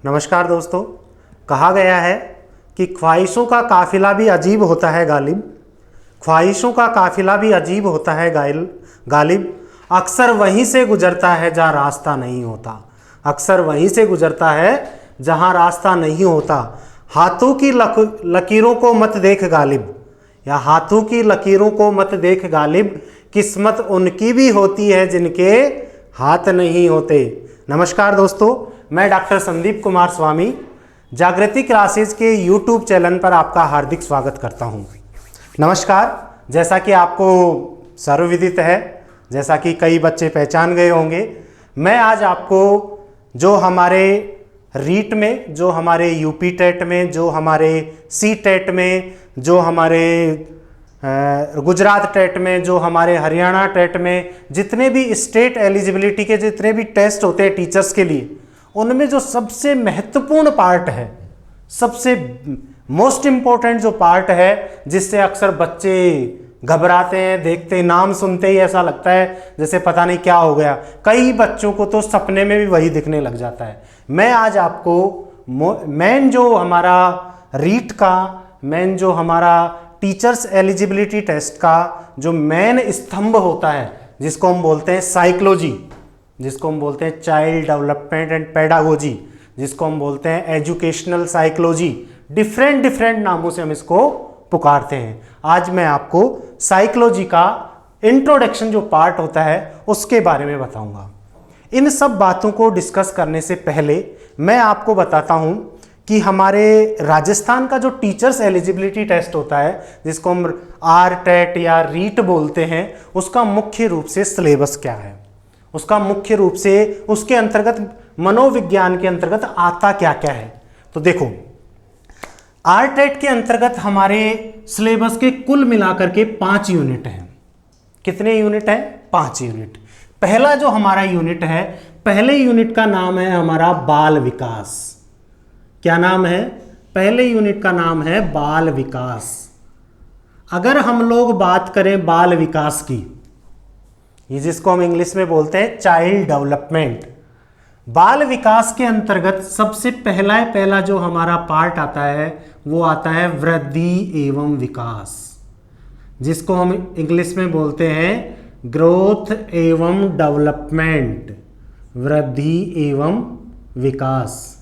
नमस्कार दोस्तों। कहा गया है कि ख्वाहिशों का काफिला भी अजीब होता है गालिब। ख्वाहिशों का काफिला भी अजीब होता है गालिब। अक्सर वहीं से गुजरता है जहाँ रास्ता नहीं होता। अक्सर वहीं से गुजरता है जहाँ रास्ता नहीं होता। हाथों की लकीरों को मत देख गालिब, या हाथों की लकीरों को मत देख गालिब। किस्मत उनकी भी होती है जिनके हाथ नहीं होते। नमस्कार दोस्तों, मैं डॉक्टर संदीप कुमार स्वामी जागृति क्लासेज के YouTube चैनल पर आपका हार्दिक स्वागत करता हूं। नमस्कार। जैसा कि आपको सर्वविदित है, जैसा कि कई बच्चे पहचान गए होंगे, मैं आज आपको जो हमारे रीट में, जो हमारे यूपी टेट में, जो हमारे सी टेट में, जो हमारे गुजरात टेट में, जो हमारे हरियाणा टेट में, जितने भी स्टेट एलिजिबिलिटी के जितने भी टेस्ट होते हैं टीचर्स के लिए, उनमें जो सबसे महत्वपूर्ण पार्ट है, सबसे मोस्ट इम्पोर्टेंट जो पार्ट है, जिससे अक्सर बच्चे घबराते हैं, देखते नाम सुनते ही ऐसा लगता है जैसे पता नहीं क्या हो गया। कई बच्चों को तो सपने में भी वही दिखने लग जाता है। मैं आज आपको मेन जो हमारा रीट का, मेन जो हमारा टीचर्स एलिजिबिलिटी टेस्ट का जो मेन स्तंभ होता है, जिसको हम बोलते हैं साइकोलॉजी, जिसको हम बोलते हैं चाइल्ड डेवलपमेंट एंड पेडागोजी, जिसको हम बोलते हैं एजुकेशनल साइकोलॉजी, डिफरेंट नामों से हम इसको पुकारते हैं। आज मैं आपको साइकोलॉजी का इंट्रोडक्शन जो पार्ट होता है उसके बारे में बताऊंगा। इन सब बातों को डिस्कस करने से पहले मैं आपको बताता हूं कि हमारे राजस्थान का जो टीचर्स एलिजिबिलिटी टेस्ट होता है, जिसको हम आर टेट या रीट बोलते हैं, उसका मुख्य रूप से सिलेबस क्या है, उसका मुख्य रूप से उसके अंतर्गत मनोविज्ञान के अंतर्गत आता क्या क्या है। तो देखो, आर टेट के अंतर्गत हमारे सिलेबस के कुल मिलाकर के 5 यूनिट हैं। कितने यूनिट हैं? 5 यूनिट। पहला जो हमारा यूनिट है, पहले यूनिट का नाम है हमारा बाल विकास। क्या नाम है? पहले यूनिट का नाम है बाल विकास। अगर हम लोग बात करें बाल विकास की, ये जिसको हम इंग्लिश में बोलते हैं चाइल्ड डेवलपमेंट, बाल विकास के अंतर्गत सबसे पहला जो हमारा पार्ट आता है वो आता है वृद्धि एवं विकास, जिसको हम इंग्लिश में बोलते हैं ग्रोथ एवं डेवलपमेंट, वृद्धि एवं विकास।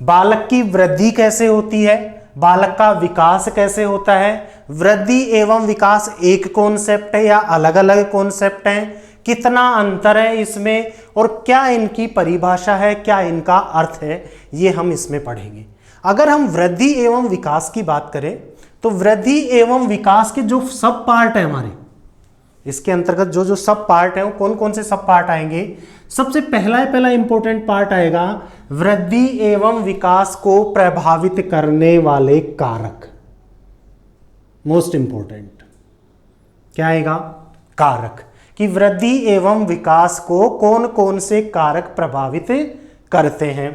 बालक की वृद्धि कैसे होती है, बालक का विकास कैसे होता है, वृद्धि एवं विकास एक कॉन्सेप्ट है या अलग अलग कॉन्सेप्ट हैं, कितना अंतर है इसमें और क्या इनकी परिभाषा है, क्या इनका अर्थ है, ये हम इसमें पढ़ेंगे। अगर हम वृद्धि एवं विकास की बात करें तो वृद्धि एवं विकास के जो सब पार्ट है हमारे, इसके अंतर्गत जो सब पार्ट है वो कौन कौन से सब पार्ट आएंगे। सबसे पहला इंपॉर्टेंट पार्ट आएगा वृद्धि एवं विकास को प्रभावित करने वाले कारक। मोस्ट इंपॉर्टेंट क्या आएगा? कारक, कि वृद्धि एवं विकास को कौन कौन से कारक प्रभावित करते हैं।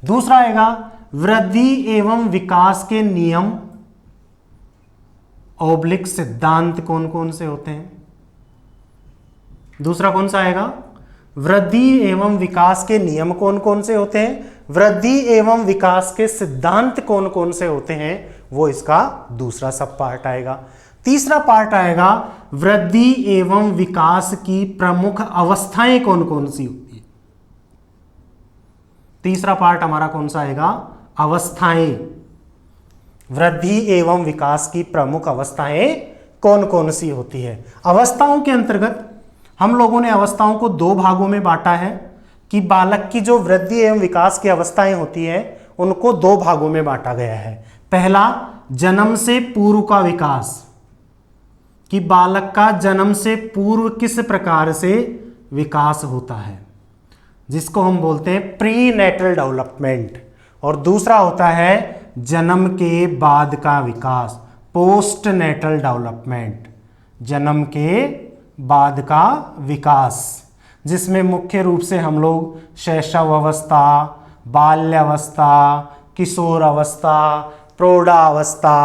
दूसरा आएगा वृद्धि एवं विकास के नियम ऑब्लिक सिद्धांत कौन कौन से होते हैं। दूसरा कौन सा आएगा? वृद्धि एवं विकास के नियम कौन कौन से होते हैं, वृद्धि एवं विकास के सिद्धांत कौन कौन से होते हैं, वो इसका दूसरा सब पार्ट आएगा। तीसरा पार्ट आएगा वृद्धि एवं विकास की प्रमुख अवस्थाएं कौन कौन सी होती है। तीसरा पार्ट हमारा कौन सा आएगा? अवस्थाएं। वृद्धि एवं विकास की प्रमुख अवस्थाएं कौन कौन सी होती है। अवस्थाओं के अंतर्गत हम लोगों ने अवस्थाओं को 2 भागों में बांटा है कि बालक की जो वृद्धि एवं विकास की अवस्थाएं होती हैं उनको 2 भागों में बांटा गया है। पहला, जन्म से पूर्व का विकास, कि बालक का जन्म से पूर्व किस प्रकार से विकास होता है, जिसको हम बोलते हैं प्री नेटल डेवलपमेंट। और दूसरा होता है जन्म के बाद का विकास, पोस्ट नेटल डेवलपमेंट, जन्म के बाद का विकास, जिसमें मुख्य रूप से हम लोग शैशव अवस्था, बाल्यावस्था, किशोर अवस्था, प्रौढ़ावस्था,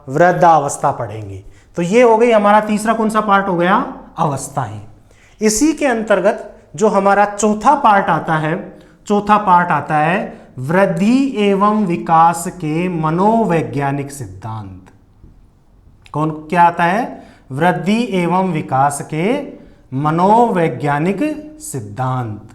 वृद्धावस्था पढ़ेंगे। तो ये हो गई हमारा तीसरा कौन सा पार्ट हो गया? अवस्थाएं। इसी के अंतर्गत जो हमारा चौथा पार्ट आता है चौथा पार्ट आता है वृद्धि एवं विकास के मनोवैज्ञानिक सिद्धांत। कौन क्या आता है? वृद्धि एवं विकास के मनोवैज्ञानिक सिद्धांत।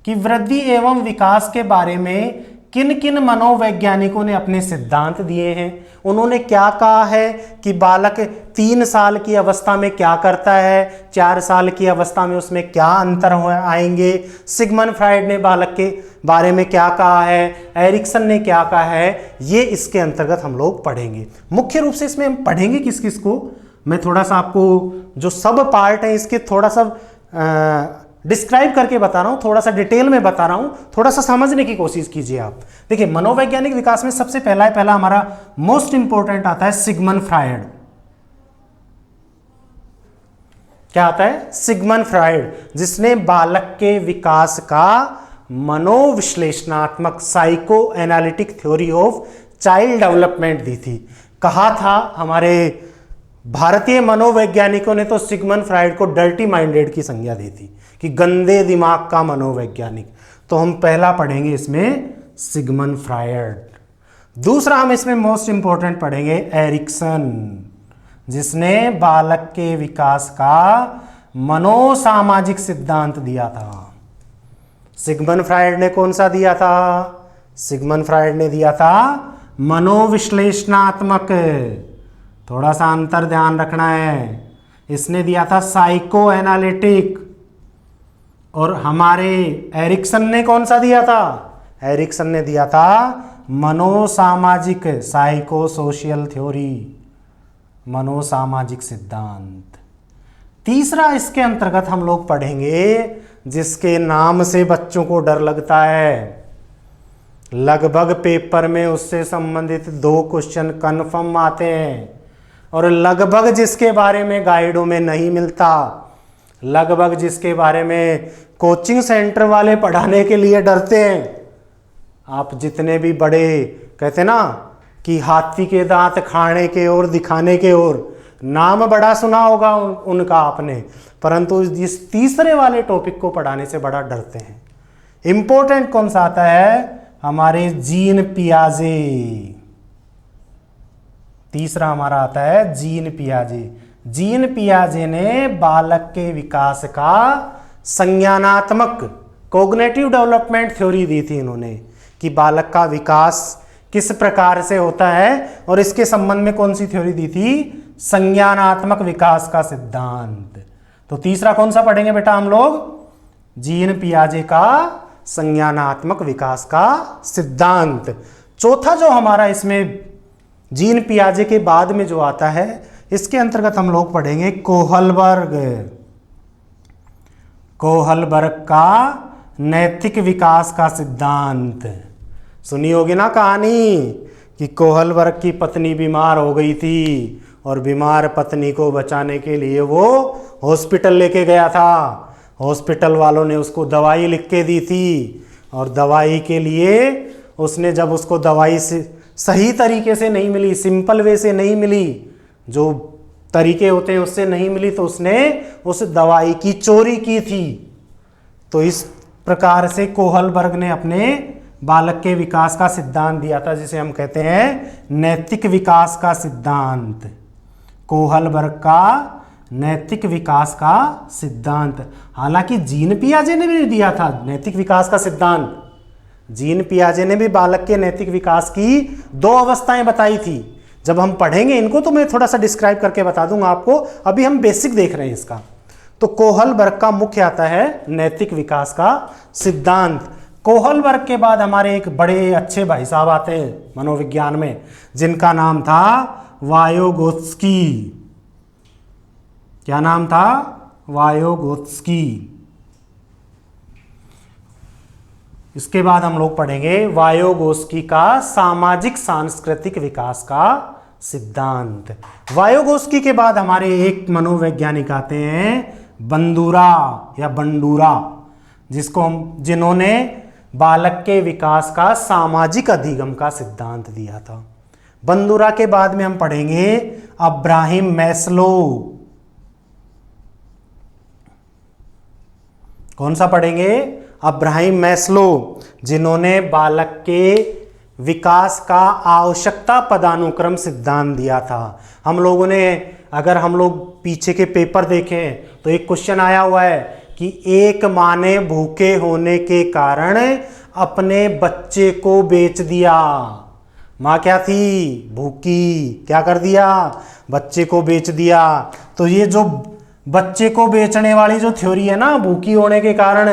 कि वृद्धि एवं विकास के बारे में किन किन मनोवैज्ञानिकों ने अपने सिद्धांत दिए हैं। उन्होंने क्या कहा है कि बालक 3 साल की अवस्था में क्या करता है, 4 साल की अवस्था में उसमें क्या अंतर आएंगे। सिगमंड फ्राइड ने बालक के बारे में क्या कहा है, एरिक्सन ने क्या कहा है, ये इसके अंतर्गत हम लोग पढ़ेंगे। मुख्य रूप से इसमें हम पढ़ेंगे किस किस को, मैं थोड़ा सा आपको जो सब पार्ट है इसके थोड़ा सा डिस्क्राइब करके बता रहा हूं, थोड़ा सा डिटेल में बता रहा हूं, थोड़ा सा समझने की कोशिश कीजिए आप। देखिए मनोवैज्ञानिक विकास में सबसे पहला हमारा मोस्ट इंपॉर्टेंट आता है सिगमंड फ्राइड। क्या आता है? सिगमंड फ्राइड, जिसने बालक के विकास का मनोविश्लेषणात्मक psychoanalytic theory of child development दी थी। कहा था हमारे भारतीय मनोवैज्ञानिकों ने तो सिगमंड फ्राइड को डर्टी माइंडेड की संज्ञा दी थी कि गंदे दिमाग का मनोवैज्ञानिक। तो हम पहला पढ़ेंगे इसमें सिगमंड फ्राइड। दूसरा हम इसमें मोस्ट इंपॉर्टेंट पढ़ेंगे एरिक्सन, जिसने बालक के विकास का मनोसामाजिक सिद्धांत दिया था। सिगमंड फ्राइड ने कौन सा दिया था? सिगमंड फ्राइड ने दिया था मनोविश्लेषणात्मक, थोड़ा सा अंतर ध्यान रखना है। इसने दिया था साइको एनालिटिक, और हमारे एरिक्सन ने कौन सा दिया था? एरिक्सन ने दिया था मनोसामाजिक, साइको सोशियल थ्योरी, मनोसामाजिक सिद्धांत। तीसरा इसके अंतर्गत हम लोग पढ़ेंगे जिसके नाम से बच्चों को डर लगता है, लगभग पेपर में उससे संबंधित 2 क्वेश्चन कन्फर्म आते हैं, और लगभग जिसके बारे में गाइडों में नहीं मिलता, लगभग जिसके बारे में कोचिंग सेंटर वाले पढ़ाने के लिए डरते हैं। आप जितने भी बड़े कहते ना कि हाथी के दांत खाने के और दिखाने के और, नाम बड़ा सुना होगा उनका आपने, परंतु इस तीसरे वाले टॉपिक को पढ़ाने से बड़ा डरते हैं। इंपॉर्टेंट कौन सा आता है? हमारे जीन पियाजे। तीसरा हमारा आता है जीन पियाजे। जीन पियाजे ने बालक के विकास का संज्ञानात्मक कोग्निटिव डेवलपमेंट थ्योरी दी थी इन्होंने, कि बालक का विकास किस प्रकार से होता है, और इसके संबंध में कौन सी थ्योरी दी थी? संज्ञानात्मक विकास का सिद्धांत। तो तीसरा कौन सा पढ़ेंगे बेटा हम लोग? जीन पियाजे का संज्ञानात्मक विकास का सिद्धांत। चौथा जो हमारा इसमें जीन पियाजे के बाद में जो आता है, इसके अंतर्गत हम लोग पढ़ेंगे कोहलबर्ग। कोहलबर्ग का नैतिक विकास का सिद्धांत। सुनी होगी ना कहानी कि कोहलबर्ग की पत्नी बीमार हो गई थी और बीमार पत्नी को बचाने के लिए वो हॉस्पिटल लेके गया था। हॉस्पिटल वालों ने उसको दवाई लिख के दी थी, और दवाई के लिए उसने जब उसको दवाई से सही तरीके से नहीं मिली, सिंपल वे से नहीं मिली, जो तरीके होते हैं उससे नहीं मिली, तो उसने उस दवाई की चोरी की थी। तो इस प्रकार से कोहलबर्ग ने अपने बालक के विकास का सिद्धांत दिया था, जिसे हम कहते हैं नैतिक विकास का सिद्धांत। कोहलबर्ग का नैतिक विकास का सिद्धांत। हालांकि जीन पियाजे ने भी दिया था नैतिक विकास का सिद्धांत। जीन पियाजे ने भी बालक के नैतिक विकास की 2 अवस्थाएं बताई थी। जब हम पढ़ेंगे इनको तो मैं थोड़ा सा डिस्क्राइब करके बता दूंगा आपको, अभी हम बेसिक देख रहे हैं इसका। तो कोहलबर्ग का मुख्य आता है नैतिक विकास का सिद्धांत। कोहलबर्ग के बाद हमारे एक बड़े अच्छे भाई साहब आते हैं मनोविज्ञान में, जिनका नाम था वायोगोत्स्की। क्या नाम था? वायोगोत्स्की। इसके बाद हम लोग पढ़ेंगे वायोगोत्स्की का सामाजिक सांस्कृतिक विकास का सिद्धांत। वायोगोत्स्की के बाद हमारे एक मनोवैज्ञानिक आते हैं बंदूरा या बंडूरा, जिन्होंने बालक के विकास का सामाजिक अधिगम का सिद्धांत दिया था। बंदूरा के बाद में हम पढ़ेंगे अब्राहिम मैस्लो। कौन सा पढ़ेंगे? अब्राहम मैस्लो, जिन्होंने बालक के विकास का आवश्यकता पदानुक्रम सिद्धांत दिया था। हम लोगों ने, अगर हम लोग पीछे के पेपर देखें तो एक क्वेश्चन आया हुआ है कि एक माँ ने भूखे होने के कारण अपने बच्चे को बेच दिया। माँ क्या थी? भूखी। क्या कर दिया? बच्चे को बेच दिया। तो ये जो बच्चे को बेचने वाली जो थ्योरी है ना, भूखी होने के कारण,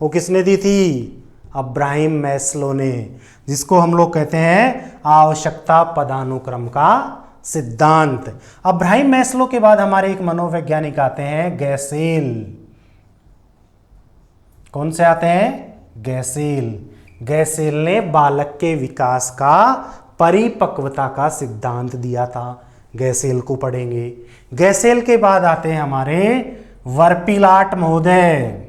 वो किसने दी थी? अब्राहम मैस्लो ने, जिसको हम लोग कहते हैं आवश्यकता पदानुक्रम का सिद्धांत। अब्राहम मैस्लो के बाद हमारे एक मनोवैज्ञानिक आते हैं, गैसेल। कौन से आते हैं? गैसेल। गैसेल ने बालक के विकास का परिपक्वता का सिद्धांत दिया था। गैसेल को पढ़ेंगे। गैसेल के बाद आते हैं हमारे वर्पिलाट महोदय।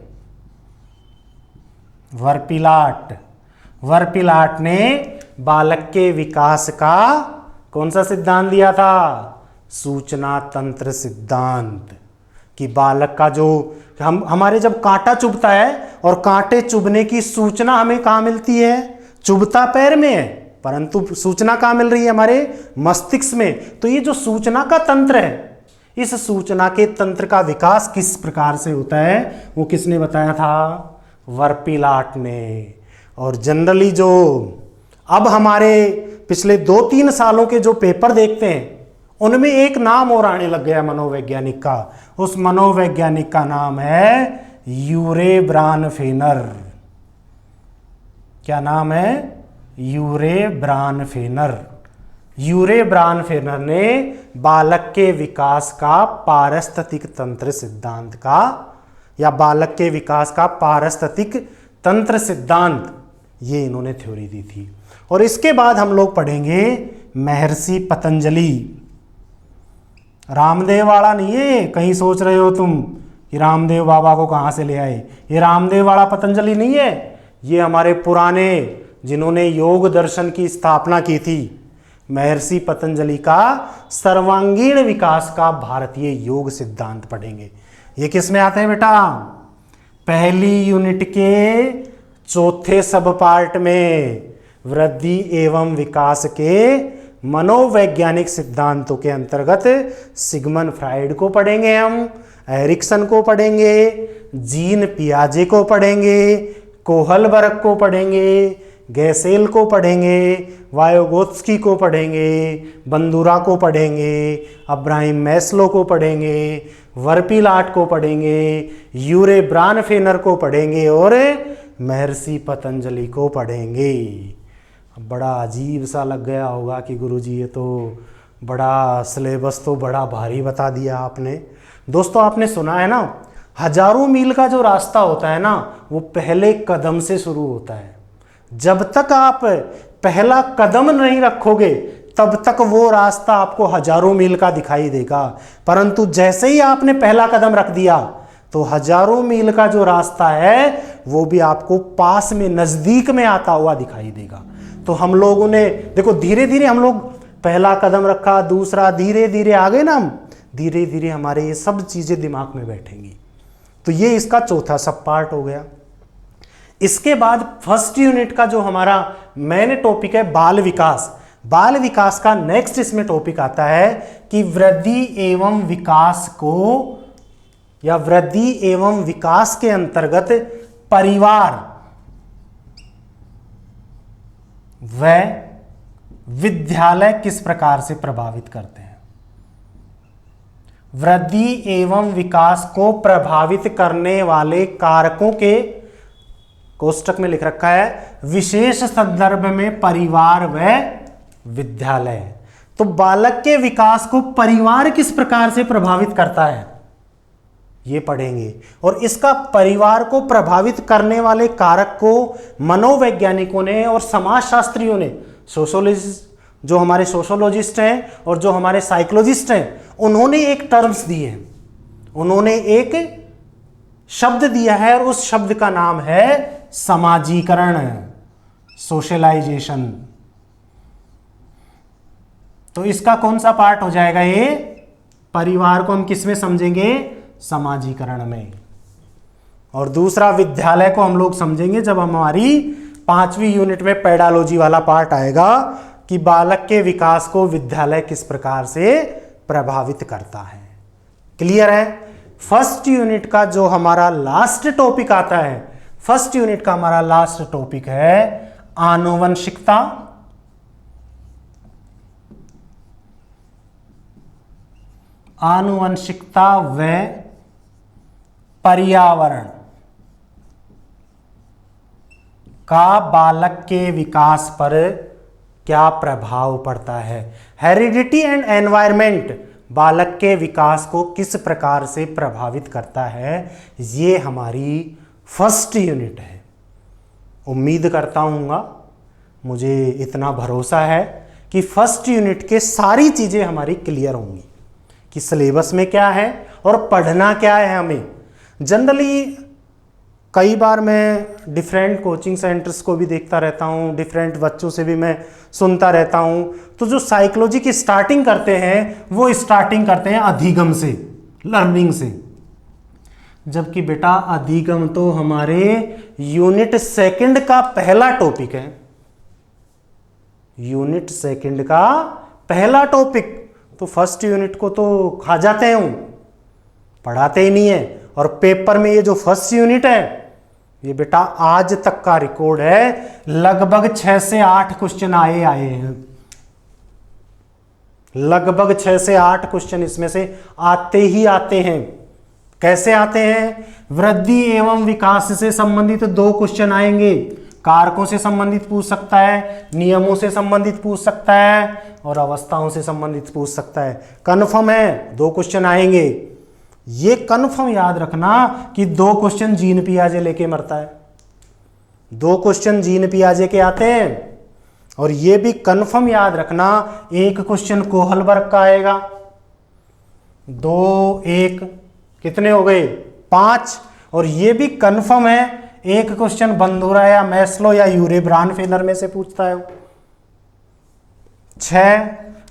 वर्पिलाट ने बालक के विकास का कौन सा सिद्धांत दिया था? सूचना तंत्र सिद्धांत। कि बालक का जो हमारे जब कांटा चुभता है और कांटे चुभने की सूचना हमें कहाँ मिलती है? चुभता पैर में है, परंतु सूचना कहाँ मिल रही है? हमारे मस्तिष्क में। तो ये जो सूचना का तंत्र है, इस सूचना के तंत्र का विकास किस प्रकार से होता है, वो किसने बताया था? वर्पिलाट ने। और जनरली जो अब हमारे पिछले 2-3 सालों के जो पेपर देखते हैं, उनमें एक नाम और आने लग गया मनोवैज्ञानिक का। उस मनोवैज्ञानिक का नाम है यूरे ब्रानफेनर। क्या नाम है? यूरे ब्रानफेनर। यूरे ब्रानफेनर ने बालक के विकास का पारिस्थितिक तंत्र सिद्धांत का, या बालक के विकास का पारिस्थितिक तंत्र सिद्धांत, ये इन्होंने थ्योरी दी थी। और इसके बाद हम लोग पढ़ेंगे महर्षि पतंजलि। रामदेव वाला नहीं है, कहीं सोच रहे हो तुम कि रामदेव बाबा को कहाँ से ले आए। ये रामदेव वाला पतंजलि नहीं है, ये हमारे पुराने, जिन्होंने योग दर्शन की स्थापना की थी, महर्षि पतंजलि का सर्वांगीण विकास का भारतीय योग सिद्धांत पढ़ेंगे। ये किस में आते हैं बेटा? पहली यूनिट के चौथे सब पार्ट में वृद्धि एवं विकास के मनोवैज्ञानिक सिद्धांतों के अंतर्गत सिगमंड फ्राइड को पढ़ेंगे, हम एरिक्सन को पढ़ेंगे, जीन पियाजे को पढ़ेंगे, कोहलबर्ग को पढ़ेंगे, गैसेल को पढ़ेंगे, वायोगोत्स्की को पढ़ेंगे, बंदुरा को पढ़ेंगे, अब्राहम मैस्लो को पढ़ेंगे, वर्पिलाट को पढ़ेंगे, यूरे ब्रानफेनर को पढ़ेंगे और महर्षि पतंजलि को पढ़ेंगे। बड़ा अजीब सा लग गया होगा कि गुरुजी ये तो बड़ा सिलेबस तो बड़ा भारी बता दिया आपने। दोस्तों, आपने सुना है ना, हजारों मील का जो रास्ता होता है ना, वो पहले कदम से शुरू होता है। जब तक आप पहला कदम नहीं रखोगे तब तक वो रास्ता आपको हजारों मील का दिखाई देगा, परंतु जैसे ही आपने पहला कदम रख दिया तो हजारों मील का जो रास्ता है वो भी आपको पास में, नजदीक में आता हुआ दिखाई देगा। तो हम लोगों ने देखो, धीरे धीरे हम लोग पहला कदम रखा, दूसरा, धीरे धीरे आ गए ना हम, धीरे धीरे हमारे ये सब चीजें दिमाग में बैठेंगी। तो ये इसका चौथा सब पार्ट हो गया। इसके बाद फर्स्ट यूनिट का जो हमारा मेन टॉपिक है बाल विकास। बाल विकास का नेक्स्ट इसमें टॉपिक आता है कि वृद्धि एवं विकास को, या वृद्धि एवं विकास के अंतर्गत परिवार व विद्यालय किस प्रकार से प्रभावित करते हैं। वृद्धि एवं विकास को प्रभावित करने वाले कारकों के कोष्टक में लिख रखा है विशेष संदर्भ में परिवार व विद्यालय। तो बालक के विकास को परिवार किस प्रकार से प्रभावित करता है, ये पढ़ेंगे। और इसका परिवार को प्रभावित करने वाले कारक को मनोवैज्ञानिकों ने और समाजशास्त्रियों ने, सोशोलॉजिस्ट, जो हमारे सोशोलॉजिस्ट हैं और जो हमारे साइकोलॉजिस्ट हैं, उन्होंने एक टर्म्स दिए हैं, उन्होंने एक शब्द दिया है और उस शब्द का नाम है समाजीकरण, सोशलाइजेशन। तो इसका कौन सा पार्ट हो जाएगा? ये परिवार को हम किस में समझेंगे? समाजीकरण में। और दूसरा विद्यालय को हम लोग समझेंगे जब हमारी 5वीं यूनिट में पेडालॉजी वाला पार्ट आएगा कि बालक के विकास को विद्यालय किस प्रकार से प्रभावित करता है। क्लियर है? फर्स्ट यूनिट का जो हमारा लास्ट टॉपिक आता है, फर्स्ट यूनिट का हमारा लास्ट टॉपिक है आनुवंशिकता, आनुवंशिकता व पर्यावरण का बालक के विकास पर क्या प्रभाव पड़ता है। हेरिडिटी एंड एनवायरनमेंट बालक के विकास को किस प्रकार से प्रभावित करता है, ये हमारी फर्स्ट यूनिट है। उम्मीद करता हूँगा, मुझे इतना भरोसा है कि फर्स्ट यूनिट के सारी चीज़ें हमारी क्लियर होंगी कि सिलेबस में क्या है और पढ़ना क्या है हमें। जनरली कई बार मैं डिफरेंट कोचिंग सेंटर्स को भी देखता रहता हूँ, डिफरेंट बच्चों से भी मैं सुनता रहता हूँ, तो जो साइकोलॉजी की स्टार्टिंग करते हैं वो स्टार्टिंग करते हैं अधिगम से, लर्निंग से। जबकि बेटा अधिगम तो हमारे यूनिट सेकंड का पहला टॉपिक है, यूनिट सेकंड का पहला टॉपिक। तो फर्स्ट यूनिट को तो खा जाते हैं, पढ़ाते ही नहीं है। और पेपर में ये जो फर्स्ट यूनिट है, ये बेटा आज तक का रिकॉर्ड है, लगभग 6 से 8 क्वेश्चन आए हैं, लगभग 6 से 8 क्वेश्चन इसमें से आते ही आते हैं। कैसे आते हैं? वृद्धि एवं विकास से संबंधित 2 क्वेश्चन आएंगे, कारकों से संबंधित पूछ सकता है, नियमों से संबंधित पूछ सकता है और अवस्थाओं से संबंधित पूछ सकता है। कन्फर्म है 2 क्वेश्चन आएंगे। ये कन्फर्म याद रखना कि 2 क्वेश्चन जीन पियाजे लेके मरता है, 2 क्वेश्चन जीन पियाजे के आते हैं। और ये भी कन्फर्म याद रखना 1 क्वेश्चन कोहलबर्ग का आएगा, 2 1 कितने हो गए 5। और ये भी कन्फर्म है 1 क्वेश्चन बंदूरा या मैस्लो या यूरे ब्रानफेलर में से पूछता है 6।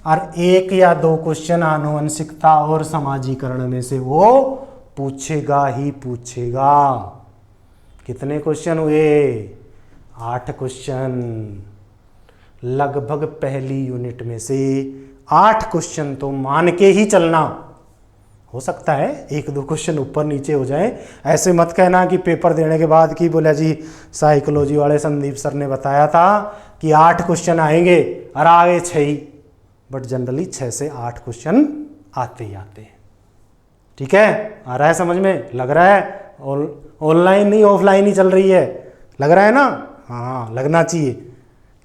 और 1 या 2 क्वेश्चन आनुवंशिकता और समाजीकरण में से वो पूछेगा ही पूछेगा। कितने क्वेश्चन हुए? 8 क्वेश्चन। लगभग पहली यूनिट में से 8 क्वेश्चन तो मान के ही चलना। हो सकता है 1-2 क्वेश्चन ऊपर नीचे हो जाए, ऐसे मत कहना कि पेपर देने के बाद कि बोला जी साइकोलॉजी वाले संदीप सर ने बताया था कि 8 क्वेश्चन आएंगे और आगे 6 ही। बट जनरली 6 से 8 क्वेश्चन आते ही आते हैं। ठीक है, आ रहा है समझ में? लग रहा है ऑनलाइन नहीं ऑफलाइन ही चल रही है, लग रहा है ना? हाँ, लगना चाहिए।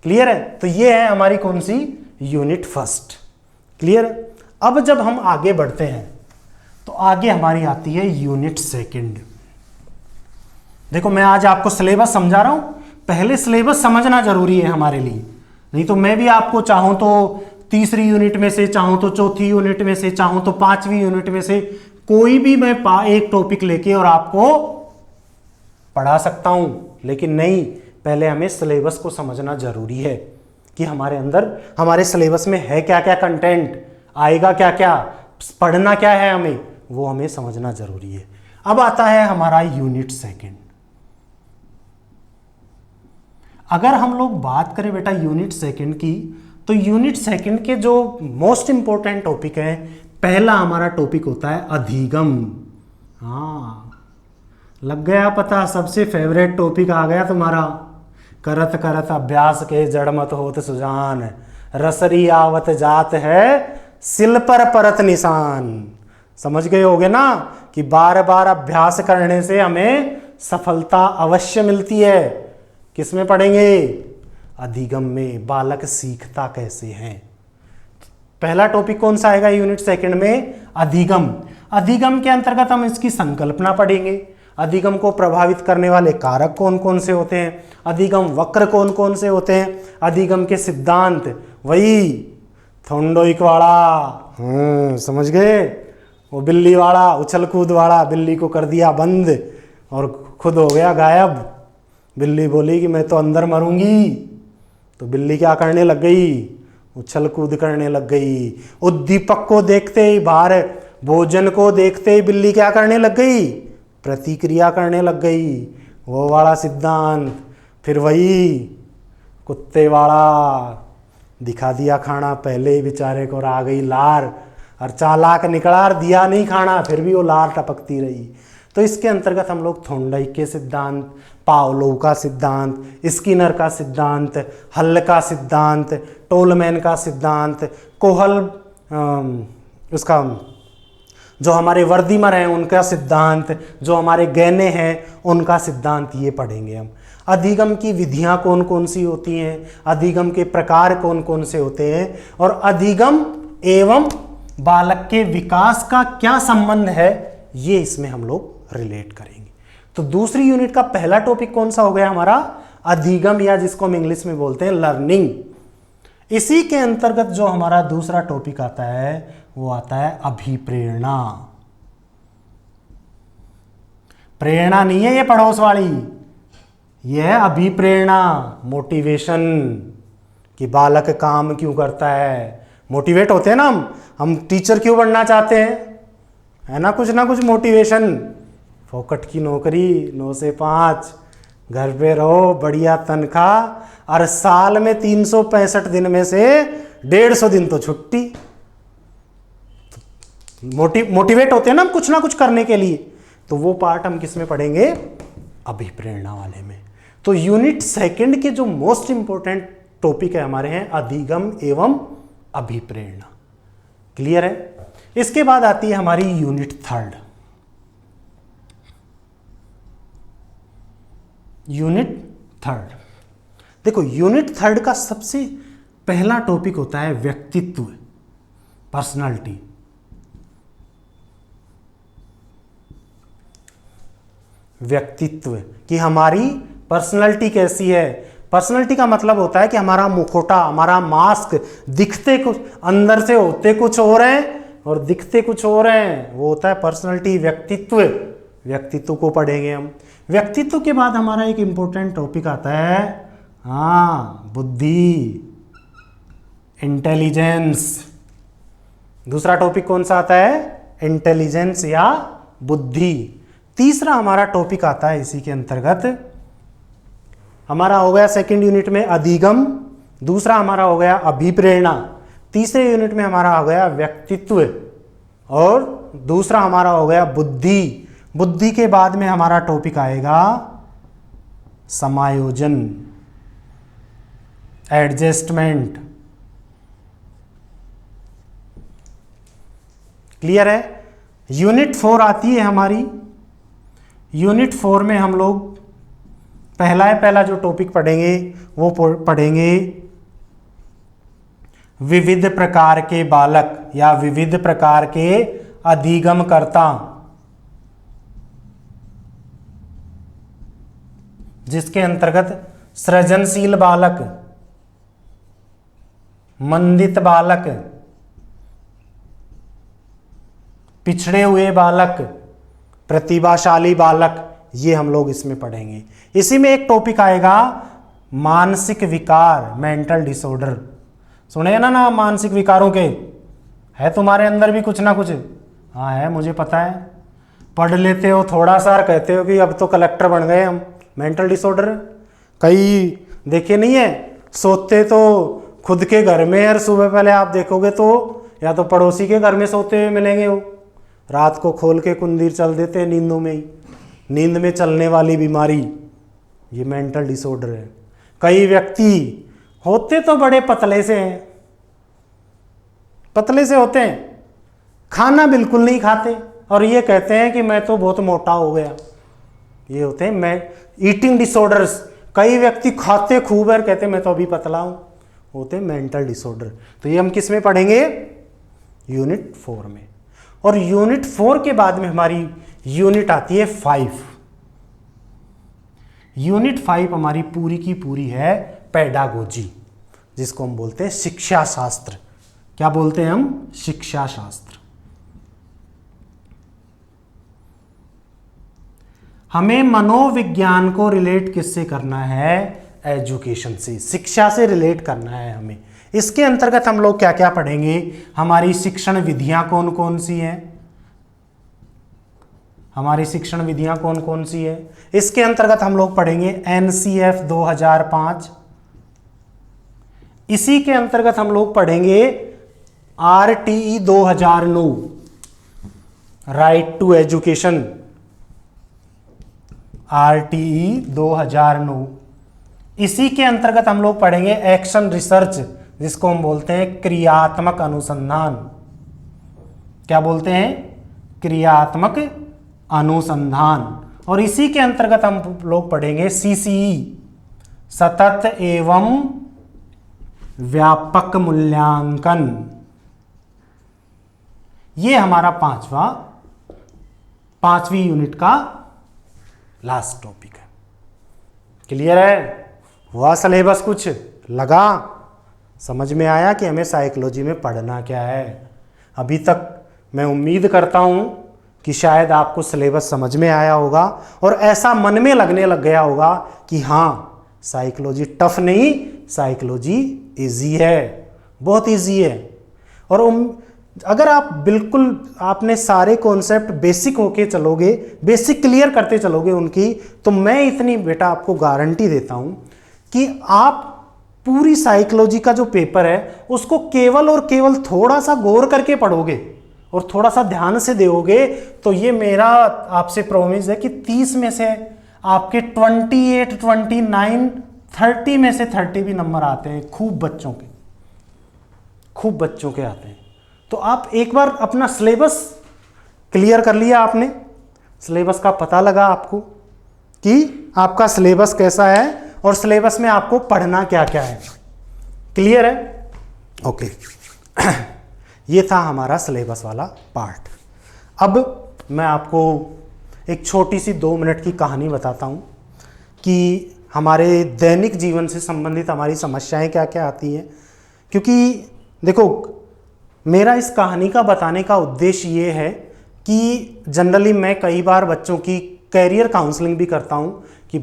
क्लियर है? तो ये है हमारी कौन सी यूनिट फर्स्ट। क्लियर है? अब जब हम आगे बढ़ते हैं तो आगे हमारी आती है यूनिट सेकंड। देखो मैं आज आपको सिलेबस समझा रहा हूं, पहले सिलेबस समझना जरूरी है हमारे लिए, नहीं तो मैं भी आपको चाहूं तो तीसरी यूनिट में से, चाहूं तो चौथी यूनिट में से, चाहूं तो 5वीं यूनिट में से कोई भी मैं एक टॉपिक लेके और आपको पढ़ा सकता हूं। लेकिन नहीं, पहले हमें सिलेबस को समझना जरूरी है कि हमारे अंदर, हमारे सिलेबस में है क्या क्या कंटेंट, आएगा क्या क्या, पढ़ना क्या है हमें, वो हमें समझना जरूरी है। अब आता है हमारा यूनिट सेकंड। अगर हम लोग बात करें बेटा यूनिट सेकंड की, तो यूनिट सेकंड के जो मोस्ट इंपॉर्टेंट टॉपिक है, पहला हमारा टॉपिक होता है अधिगम। हाँ, लग गया पता, सबसे फेवरेट टॉपिक आ गया तुम्हारा। करत करत अभ्यास के जड़ मत होत सुजान, रसरी आवत जात है सिल पर परत निशान। समझ गए होगे ना कि बार बार अभ्यास करने से हमें सफलता अवश्य मिलती है। किसमें पढ़ेंगे? अधिगम में। बालक सीखता कैसे है। पहला टॉपिक कौन सा आएगा यूनिट सेकंड में? अधिगम। अधिगम के अंतर्गत हम इसकी संकल्पना पढ़ेंगे, अधिगम को प्रभावित करने वाले कारक कौन कौन से होते हैं, अधिगम वक्र कौन कौन से होते हैं, अधिगम के सिद्धांत, वही थोंडोइक वाला, समझ गए, वो बिल्ली वाला, उछल कूद वाला, बिल्ली को कर दिया बंद और खुद हो गया गायब। बिल्ली बोली कि मैं तो अंदर मरूंगी, तो बिल्ली क्या करने लग गई? उछल कूद करने लग गई। उद्दीपक को देखते ही, बाहर भोजन को देखते ही बिल्ली क्या करने लग गई? प्रतिक्रिया करने लग गई, वो वाला सिद्धांत। फिर वही कुत्ते वाला, दिखा दिया खाना, पहले ही बेचारे को आ गई लार, और चालाक निकला और दिया नहीं खाना, फिर भी वो लार टपकती रही। तो इसके अंतर्गत हम लोग थोंडाइक के सिद्धांत, पावलोव का सिद्धांत, स्किनर का सिद्धांत, हल का सिद्धांत, टोलमैन का सिद्धांत, कोहल उसका जो हमारे वर्दीमर हैं उनका सिद्धांत, जो हमारे गैने हैं उनका सिद्धांत, ये पढ़ेंगे हम। अधिगम की विधियां कौन कौन सी होती हैं, अधिगम के प्रकार कौन कौन से होते हैं, और अधिगम एवं बालक के विकास का क्या संबंध है, ये इसमें हम लोग रिलेट करेंगे। तो दूसरी यूनिट का पहला टॉपिक कौन सा हो गया हमारा, अधिगम, या जिसको हम इंग्लिश में बोलते हैं लर्निंग। इसी के अंतर्गत जो हमारा दूसरा टॉपिक आता है वो आता है अभिप्रेरणा। प्रेरणा नहीं है ये पड़ोस वाली, ये है अभिप्रेरणा, मोटिवेशन, कि बालक काम क्यों करता है। मोटिवेट होते हैं ना हम टीचर क्यों बनना चाहते हैं, है ना कुछ मोटिवेशन। फोकट की नौकरी, 9 से 5, घर पे रहो, बढ़िया तनख्वाह, और साल में 365 दिन में से 150 दिन तो छुट्टी। मोटिवेट होते हैं ना हम कुछ ना कुछ करने के लिए। तो वो पार्ट हम किस में पढ़ेंगे, अभिप्रेरणा वाले में। तो यूनिट सेकंड के जो मोस्ट इंपॉर्टेंट टॉपिक है हमारे हैं अधिगम एवं अभिप्रेरणा। क्लियर है। इसके बाद आती है हमारी यूनिट थर्ड। यूनिट थर्ड, देखो यूनिट थर्ड का सबसे पहला टॉपिक होता है व्यक्तित्व, पर्सनालिटी। व्यक्तित्व कि हमारी पर्सनालिटी कैसी है। पर्सनालिटी का मतलब होता है कि हमारा मुखौटा, हमारा मास्क, दिखते कुछ, अंदर से होते कुछ और हैं और दिखते कुछ और हैं, वो होता है पर्सनालिटी, व्यक्तित्व। व्यक्तित्व को पढ़ेंगे हम। व्यक्तित्व के बाद हमारा एक इंपॉर्टेंट टॉपिक आता है बुद्धि, इंटेलिजेंस। दूसरा टॉपिक कौन सा आता है, इंटेलिजेंस या बुद्धि। तीसरा हमारा टॉपिक आता है इसी के अंतर्गत, हमारा हो गया सेकंड यूनिट में अधिगम, दूसरा हमारा हो गया अभिप्रेरणा, तीसरे यूनिट में हमारा हो गया व्यक्तित्व, और दूसरा हमारा हो गया बुद्धि। बुद्धि के बाद में हमारा टॉपिक आएगा समायोजन, एडजस्टमेंट। क्लियर है। यूनिट 4 आती है हमारी। यूनिट 4 में हम लोग पहला जो टॉपिक पढ़ेंगे वो पढ़ेंगे विविध प्रकार के बालक या विविध प्रकार के अधिगमकर्ता, जिसके अंतर्गत सृजनशील बालक, मंदित बालक, पिछड़े हुए बालक, प्रतिभाशाली बालक, ये हम लोग इसमें पढ़ेंगे। इसी में एक टॉपिक आएगा मानसिक विकार, मेंटल डिसऑर्डर। सुने ना मानसिक विकारों के, है तुम्हारे अंदर भी कुछ ना कुछ? हाँ है, मुझे पता है। पढ़ लेते हो थोड़ा सा, कहते हो कि अब तो कलेक्टर बन गए हम। मेंटल डिसऑर्डर कई देखे नहीं है, सोते तो खुद के घर में, और सुबह पहले आप देखोगे तो या तो पड़ोसी के घर में सोते हुए मिलेंगे वो, रात को खोल के कुंदीर चल देते हैं नींदों में ही। नींद में चलने वाली बीमारी, ये मेंटल डिसऑर्डर है। कई व्यक्ति होते तो बड़े पतले से हैं, पतले से होते हैं, खाना बिल्कुल नहीं खाते और ये कहते हैं कि मैं तो बहुत मोटा हो गया। ये होते हैं मैं ईटिंग डिसऑर्डर्स। कई व्यक्ति खाते खूब है, कहते हैं मैं तो अभी पतला हूं, होते हैं मेंटल डिसऑर्डर। तो ये हम किस में पढ़ेंगे, यूनिट 4 में। और यूनिट 4 के बाद में हमारी यूनिट आती है 5। यूनिट 5 हमारी पूरी की पूरी है पेडागोजी, जिसको हम बोलते हैं शिक्षा शास्त्र। क्या बोलते हैं हम, शिक्षा शास्त्र। हमें मनोविज्ञान को रिलेट किससे करना है, एजुकेशन से, शिक्षा से रिलेट करना है हमें। इसके अंतर्गत हम लोग क्या क्या पढ़ेंगे, हमारी शिक्षण विधियां कौन कौन सी हैं, हमारी शिक्षण विधियां कौन कौन सी है। इसके अंतर्गत हम लोग पढ़ेंगे NCF 2005, इसी के अंतर्गत हम लोग पढ़ेंगे RTE 2009, right to education, RTE 2009। इसी के अंतर्गत हम लोग पढ़ेंगे एक्शन रिसर्च, जिसको हम बोलते हैं क्रियात्मक अनुसंधान। क्या बोलते हैं? क्रियात्मक अनुसंधान। और इसी के अंतर्गत हम लोग पढ़ेंगे CCE, सतत एवं व्यापक मूल्यांकन। ये हमारा पांचवी यूनिट का लास्ट टॉपिक है। क्लियर है? हुआ सिलेबस कुछ लगा? समझ में आया कि हमें साइकोलॉजी में पढ़ना क्या है? अभी तक मैं उम्मीद करता हूं कि शायद आपको सिलेबस समझ में आया होगा और ऐसा मन में लगने लग गया होगा कि हाँ, साइकोलॉजी टफ नहीं, साइकोलॉजी इजी है, बहुत इजी है। और अगर आप बिल्कुल आपने सारे कॉन्सेप्ट बेसिक होके चलोगे, बेसिक क्लियर करते चलोगे उनकी, तो मैं इतनी बेटा आपको गारंटी देता हूं कि आप पूरी साइकोलॉजी का जो पेपर है उसको केवल और केवल थोड़ा सा गौर करके पढ़ोगे और थोड़ा सा ध्यान से दोगे, तो ये मेरा आपसे प्रॉमिस है कि 30 में से आपके 28, 29, 30 में से 30 भी नंबर आते हैं, खूब बच्चों के आते हैं। तो आप एक बार अपना सिलेबस क्लियर कर लिया, आपने सिलेबस का पता लगा आपको कि आपका सिलेबस कैसा है और सिलेबस में आपको पढ़ना क्या क्या है। क्लियर है? ओके। ये था हमारा सिलेबस वाला पार्ट। अब मैं आपको एक छोटी सी 2 मिनट की कहानी बताता हूँ कि हमारे दैनिक जीवन से संबंधित हमारी समस्याएं क्या क्या आती हैं। क्योंकि देखो, मेरा इस कहानी का बताने का उद्देश्य ये है कि जनरली मैं कई बार बच्चों की कैरियर काउंसलिंग भी करता हूँ कि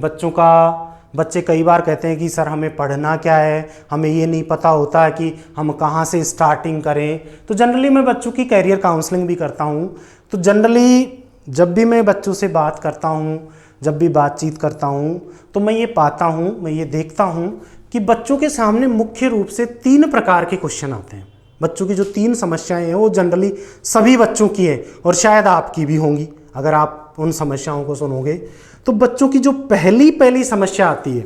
बच्चे कई बार कहते हैं कि सर हमें पढ़ना क्या है, हमें ये नहीं पता होता है कि हम कहाँ से स्टार्टिंग करें। तो जनरली मैं बच्चों की कैरियर काउंसलिंग भी करता हूँ। तो जनरली जब भी मैं बच्चों से बात करता हूँ, जब भी बातचीत करता हूँ, तो मैं ये पाता हूँ, मैं ये देखता हूँ कि बच्चों के सामने मुख्य रूप से 3 प्रकार के क्वेश्चन आते हैं। बच्चों की जो 3 समस्याएं हैं वो जनरली सभी बच्चों की है और शायद आपकी भी होंगी अगर आप उन समस्याओं को सुनोगे। तो बच्चों की जो पहली समस्या आती है,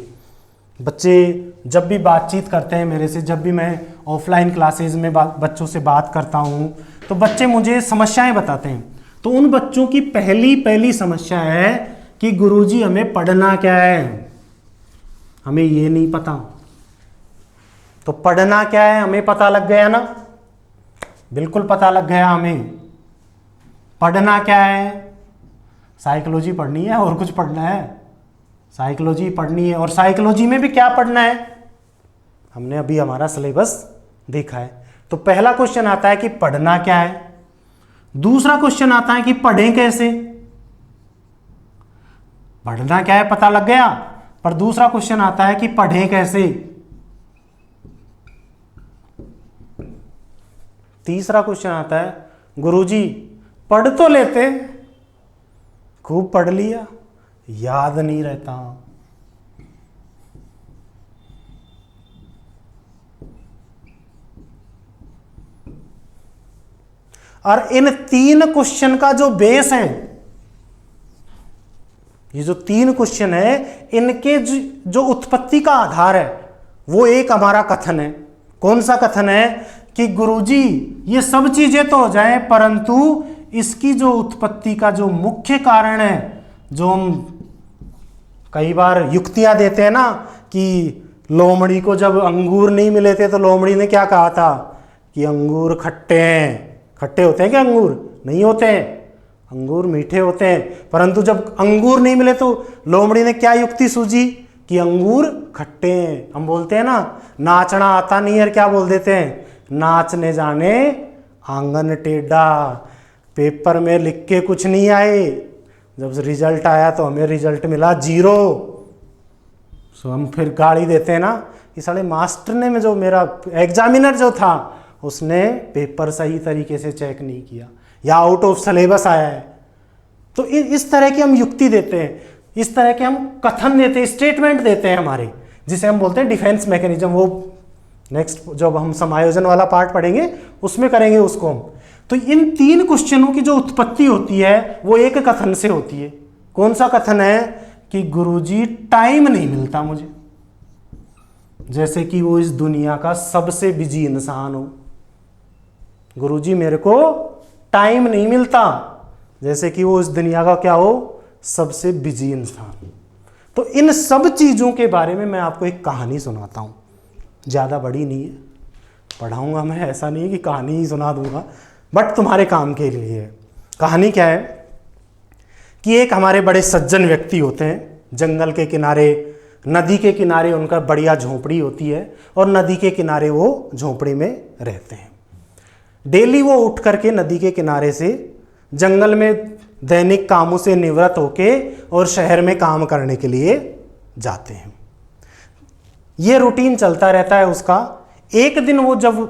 बच्चे जब भी बातचीत करते हैं मेरे से, जब भी मैं ऑफलाइन क्लासेस में बच्चों से बात करता हूँ, तो बच्चे मुझे समस्याएं बताते हैं। तो उन बच्चों की पहली समस्या है कि गुरुजी हमें पढ़ना क्या है, हमें ये नहीं पता। तो पढ़ना क्या है हमें पता लग गया ना, बिल्कुल पता लग गया हमें। पढ़ना क्या है? साइकोलॉजी पढ़नी है और कुछ पढ़ना है? साइकोलॉजी पढ़नी है। और साइकोलॉजी में भी क्या पढ़ना है? हमने अभी हमारा सिलेबस देखा है। तो पहला क्वेश्चन आता है कि पढ़ना क्या है। दूसरा क्वेश्चन आता है कि पढ़ें कैसे। पढ़ना क्या है पता लग गया, पर दूसरा क्वेश्चन आता है कि पढ़ें कैसे। तीसरा क्वेश्चन आता है, गुरुजी पढ़ तो लेते, खूब पढ़ लिया, याद नहीं रहता। और इन 3 क्वेश्चन का जो बेस है, ये जो 3 क्वेश्चन है, इनके जो उत्पत्ति का आधार है वो एक हमारा कथन है। कौन सा कथन है? कि गुरुजी ये सब चीजें तो हो जाएं, परंतु इसकी जो उत्पत्ति का जो मुख्य कारण है, जो हम कई बार युक्तियां देते हैं ना कि लोमड़ी को जब अंगूर नहीं मिले थे तो लोमड़ी ने क्या कहा था कि अंगूर खट्टे हैं। खट्टे होते हैं क्या अंगूर? नहीं होते हैं, अंगूर मीठे होते हैं। परंतु जब अंगूर नहीं मिले तो लोमड़ी ने क्या युक्ति सूझी कि अंगूर खट्टे हैं। हम बोलते हैं ना, नाचना आता नहीं है, क्या बोल देते हैं? नाचने जाने आंगन टेढ़ा। पेपर में लिख के कुछ नहीं आए, जब रिजल्ट आया तो हमें रिजल्ट मिला 0। सो हम फिर गाली देते हैं ना कि साले मास्टर ने, में जो मेरा एग्जामिनर जो था उसने पेपर सही तरीके से चेक नहीं किया या आउट ऑफ सिलेबस आया है। तो इस तरह की हम युक्ति देते हैं, इस तरह के हम कथन देते हैं, स्टेटमेंट देते हैं हमारे, जिसे हम बोलते हैं डिफेंस मैकेनिज्म। वो नेक्स्ट जब हम समायोजन वाला पार्ट पढ़ेंगे उसमें करेंगे उसको हम। तो इन 3 क्वेश्चनों की जो उत्पत्ति होती है वो एक कथन से होती है। कौन सा कथन है? कि गुरुजी टाइम नहीं मिलता मुझे, जैसे कि वो इस दुनिया का सबसे बिजी इंसान हो। गुरुजी मेरे को टाइम नहीं मिलता, जैसे कि वो इस दुनिया का क्या हो? सबसे बिजी इंसान। तो इन सब चीज़ों के बारे में मैं आपको एक कहानी सुनाता हूँ, ज़्यादा बड़ी नहीं है, पढ़ाऊँगा मैं, ऐसा नहीं है कि कहानी ही सुना दूँगा, बट तुम्हारे काम के लिए है। कहानी क्या है कि एक हमारे बड़े सज्जन व्यक्ति होते हैं, जंगल के किनारे, नदी के किनारे उनका बढ़िया झोंपड़ी होती है और नदी के किनारे वो झोंपड़ी में रहते हैं। डेली वो उठ करके नदी के किनारे से जंगल में दैनिक कामों से निवृत्त होके और शहर में काम करने के लिए जाते हैं। ये रूटीन चलता रहता है उसका। एक दिन वो जब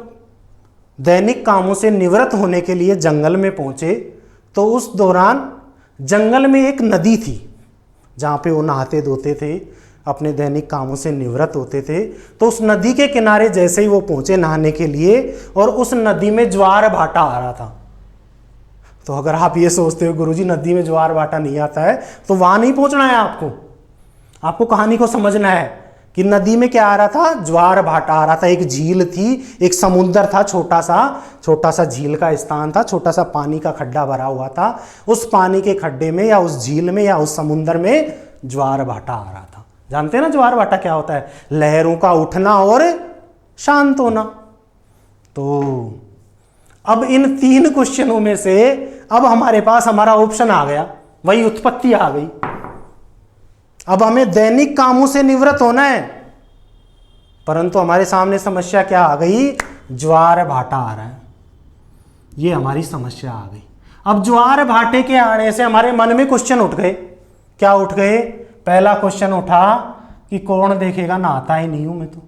दैनिक कामों से निवृत्त होने के लिए जंगल में पहुंचे तो उस दौरान जंगल में एक नदी थी जहाँ पे वो नहाते धोते थे, अपने दैनिक कामों से निवृत्त होते थे। तो उस नदी के किनारे जैसे ही वो पहुंचे नहाने के लिए, और उस नदी में ज्वार भाटा आ रहा था। तो अगर आप ये सोचते हो गुरुजी नदी में ज्वार भाटा नहीं आता है, तो वहां नहीं पहुंचना है आपको कहानी को समझना है कि नदी में क्या आ रहा था? ज्वार भाटा आ रहा था। एक झील थी, एक समुद्र था, छोटा सा झील का स्थान था, छोटा सा पानी का खड्डा भरा हुआ था। उस पानी के खड्डे में या उस झील में या उस समुद्र में ज्वार भाटा आ रहा था। जानते हैं ना ज्वार भाटा क्या होता है? लहरों का उठना और शांत होना। तो अब इन 3 क्वेश्चनों में से अब हमारे पास हमारा ऑप्शन आ गया, वही उत्पत्ति आ गई। अब हमें दैनिक कामों से निवृत्त होना है, परंतु हमारे सामने समस्या क्या आ गई? ज्वार भाटा आ रहा है। ये हमारी समस्या आ गई। अब ज्वार भाटे के आने से हमारे मन में क्वेश्चन उठ गए। क्या उठ गए? पहला क्वेश्चन उठा कि कौन देखेगा, नहाता ही नहीं हूं मैं, तो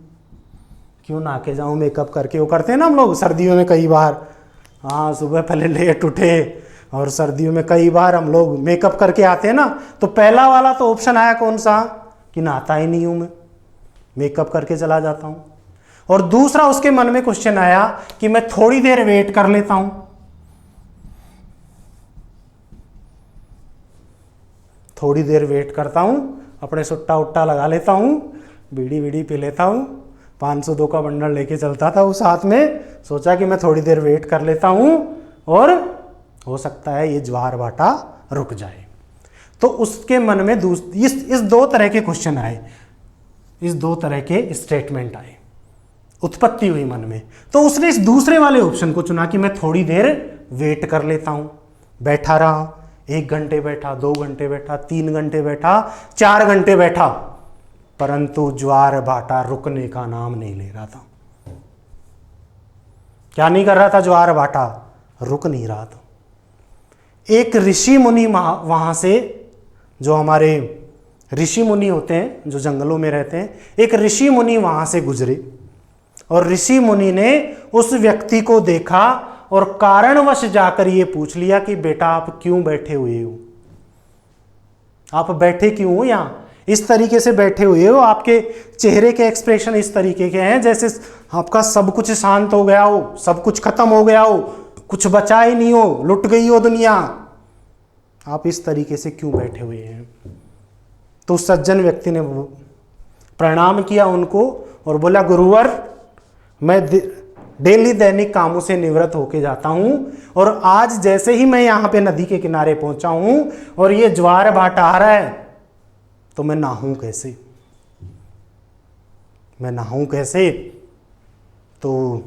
क्यों नहा के जाऊं मेकअप करके। वो करते हैं ना हम लोग सर्दियों में कई बार, हाँ सुबह पहले लेट उठे और सर्दियों में कई बार हम लोग मेकअप करके आते हैं ना। तो पहला वाला तो ऑप्शन आया कौन सा? कि नहाता ही नहीं हूं मैं, मेकअप करके चला जाता हूं। और दूसरा उसके मन में क्वेश्चन आया कि मैं थोड़ी देर वेट कर लेता हूं, थोड़ी देर वेट करता हूं, अपने सुट्टा उट्टा लगा लेता हूं, बीड़ी पी लेता हूं। 502 का बंडल लेके चलता था वो साथ में, सोचा कि मैं थोड़ी देर वेट कर लेता हूं और हो सकता है ये ज्वार भाटा रुक जाए। तो उसके मन में इस 2 तरह के क्वेश्चन आए, इस 2 तरह के स्टेटमेंट आए, उत्पत्ति हुई मन में। तो उसने इस दूसरे वाले ऑप्शन को चुना कि मैं थोड़ी देर वेट कर लेता हूं। बैठा रहा, 1 घंटे बैठा, 2 घंटे बैठा, 3 घंटे बैठा, 4 घंटे बैठा, परंतु ज्वार भाटा रुकने का नाम नहीं ले रहा था। क्या नहीं कर रहा था? ज्वार भाटा रुक नहीं रहा था। एक ऋषि मुनि वहां से, जो हमारे ऋषि मुनि होते हैं जो जंगलों में रहते हैं, एक ऋषि मुनि वहां से गुजरे और ऋषि मुनि ने उस व्यक्ति को देखा और कारणवश जाकर ये पूछ लिया कि बेटा आप क्यों बैठे हुए हो? आप बैठे क्यों हो यहां? इस तरीके से बैठे हुए हो, आपके चेहरे के एक्सप्रेशन इस तरीके के हैं जैसे आपका सब कुछ शांत हो गया हो, सब कुछ खत्म हो गया हो, कुछ बचा ही नहीं हो, लुट गई हो दुनिया। आप इस तरीके से क्यों बैठे हुए हैं? तो सज्जन व्यक्ति ने प्रणाम किया उनको और बोला, गुरुवर मैं डेली दैनिक कामों से निवृत्त होके जाता हूं और आज जैसे ही मैं यहां पे नदी के किनारे पहुंचा हूं और ये ज्वार भाटा आ रहा है, तो मैं नहाऊं कैसे? मैं नहाऊं कैसे? तो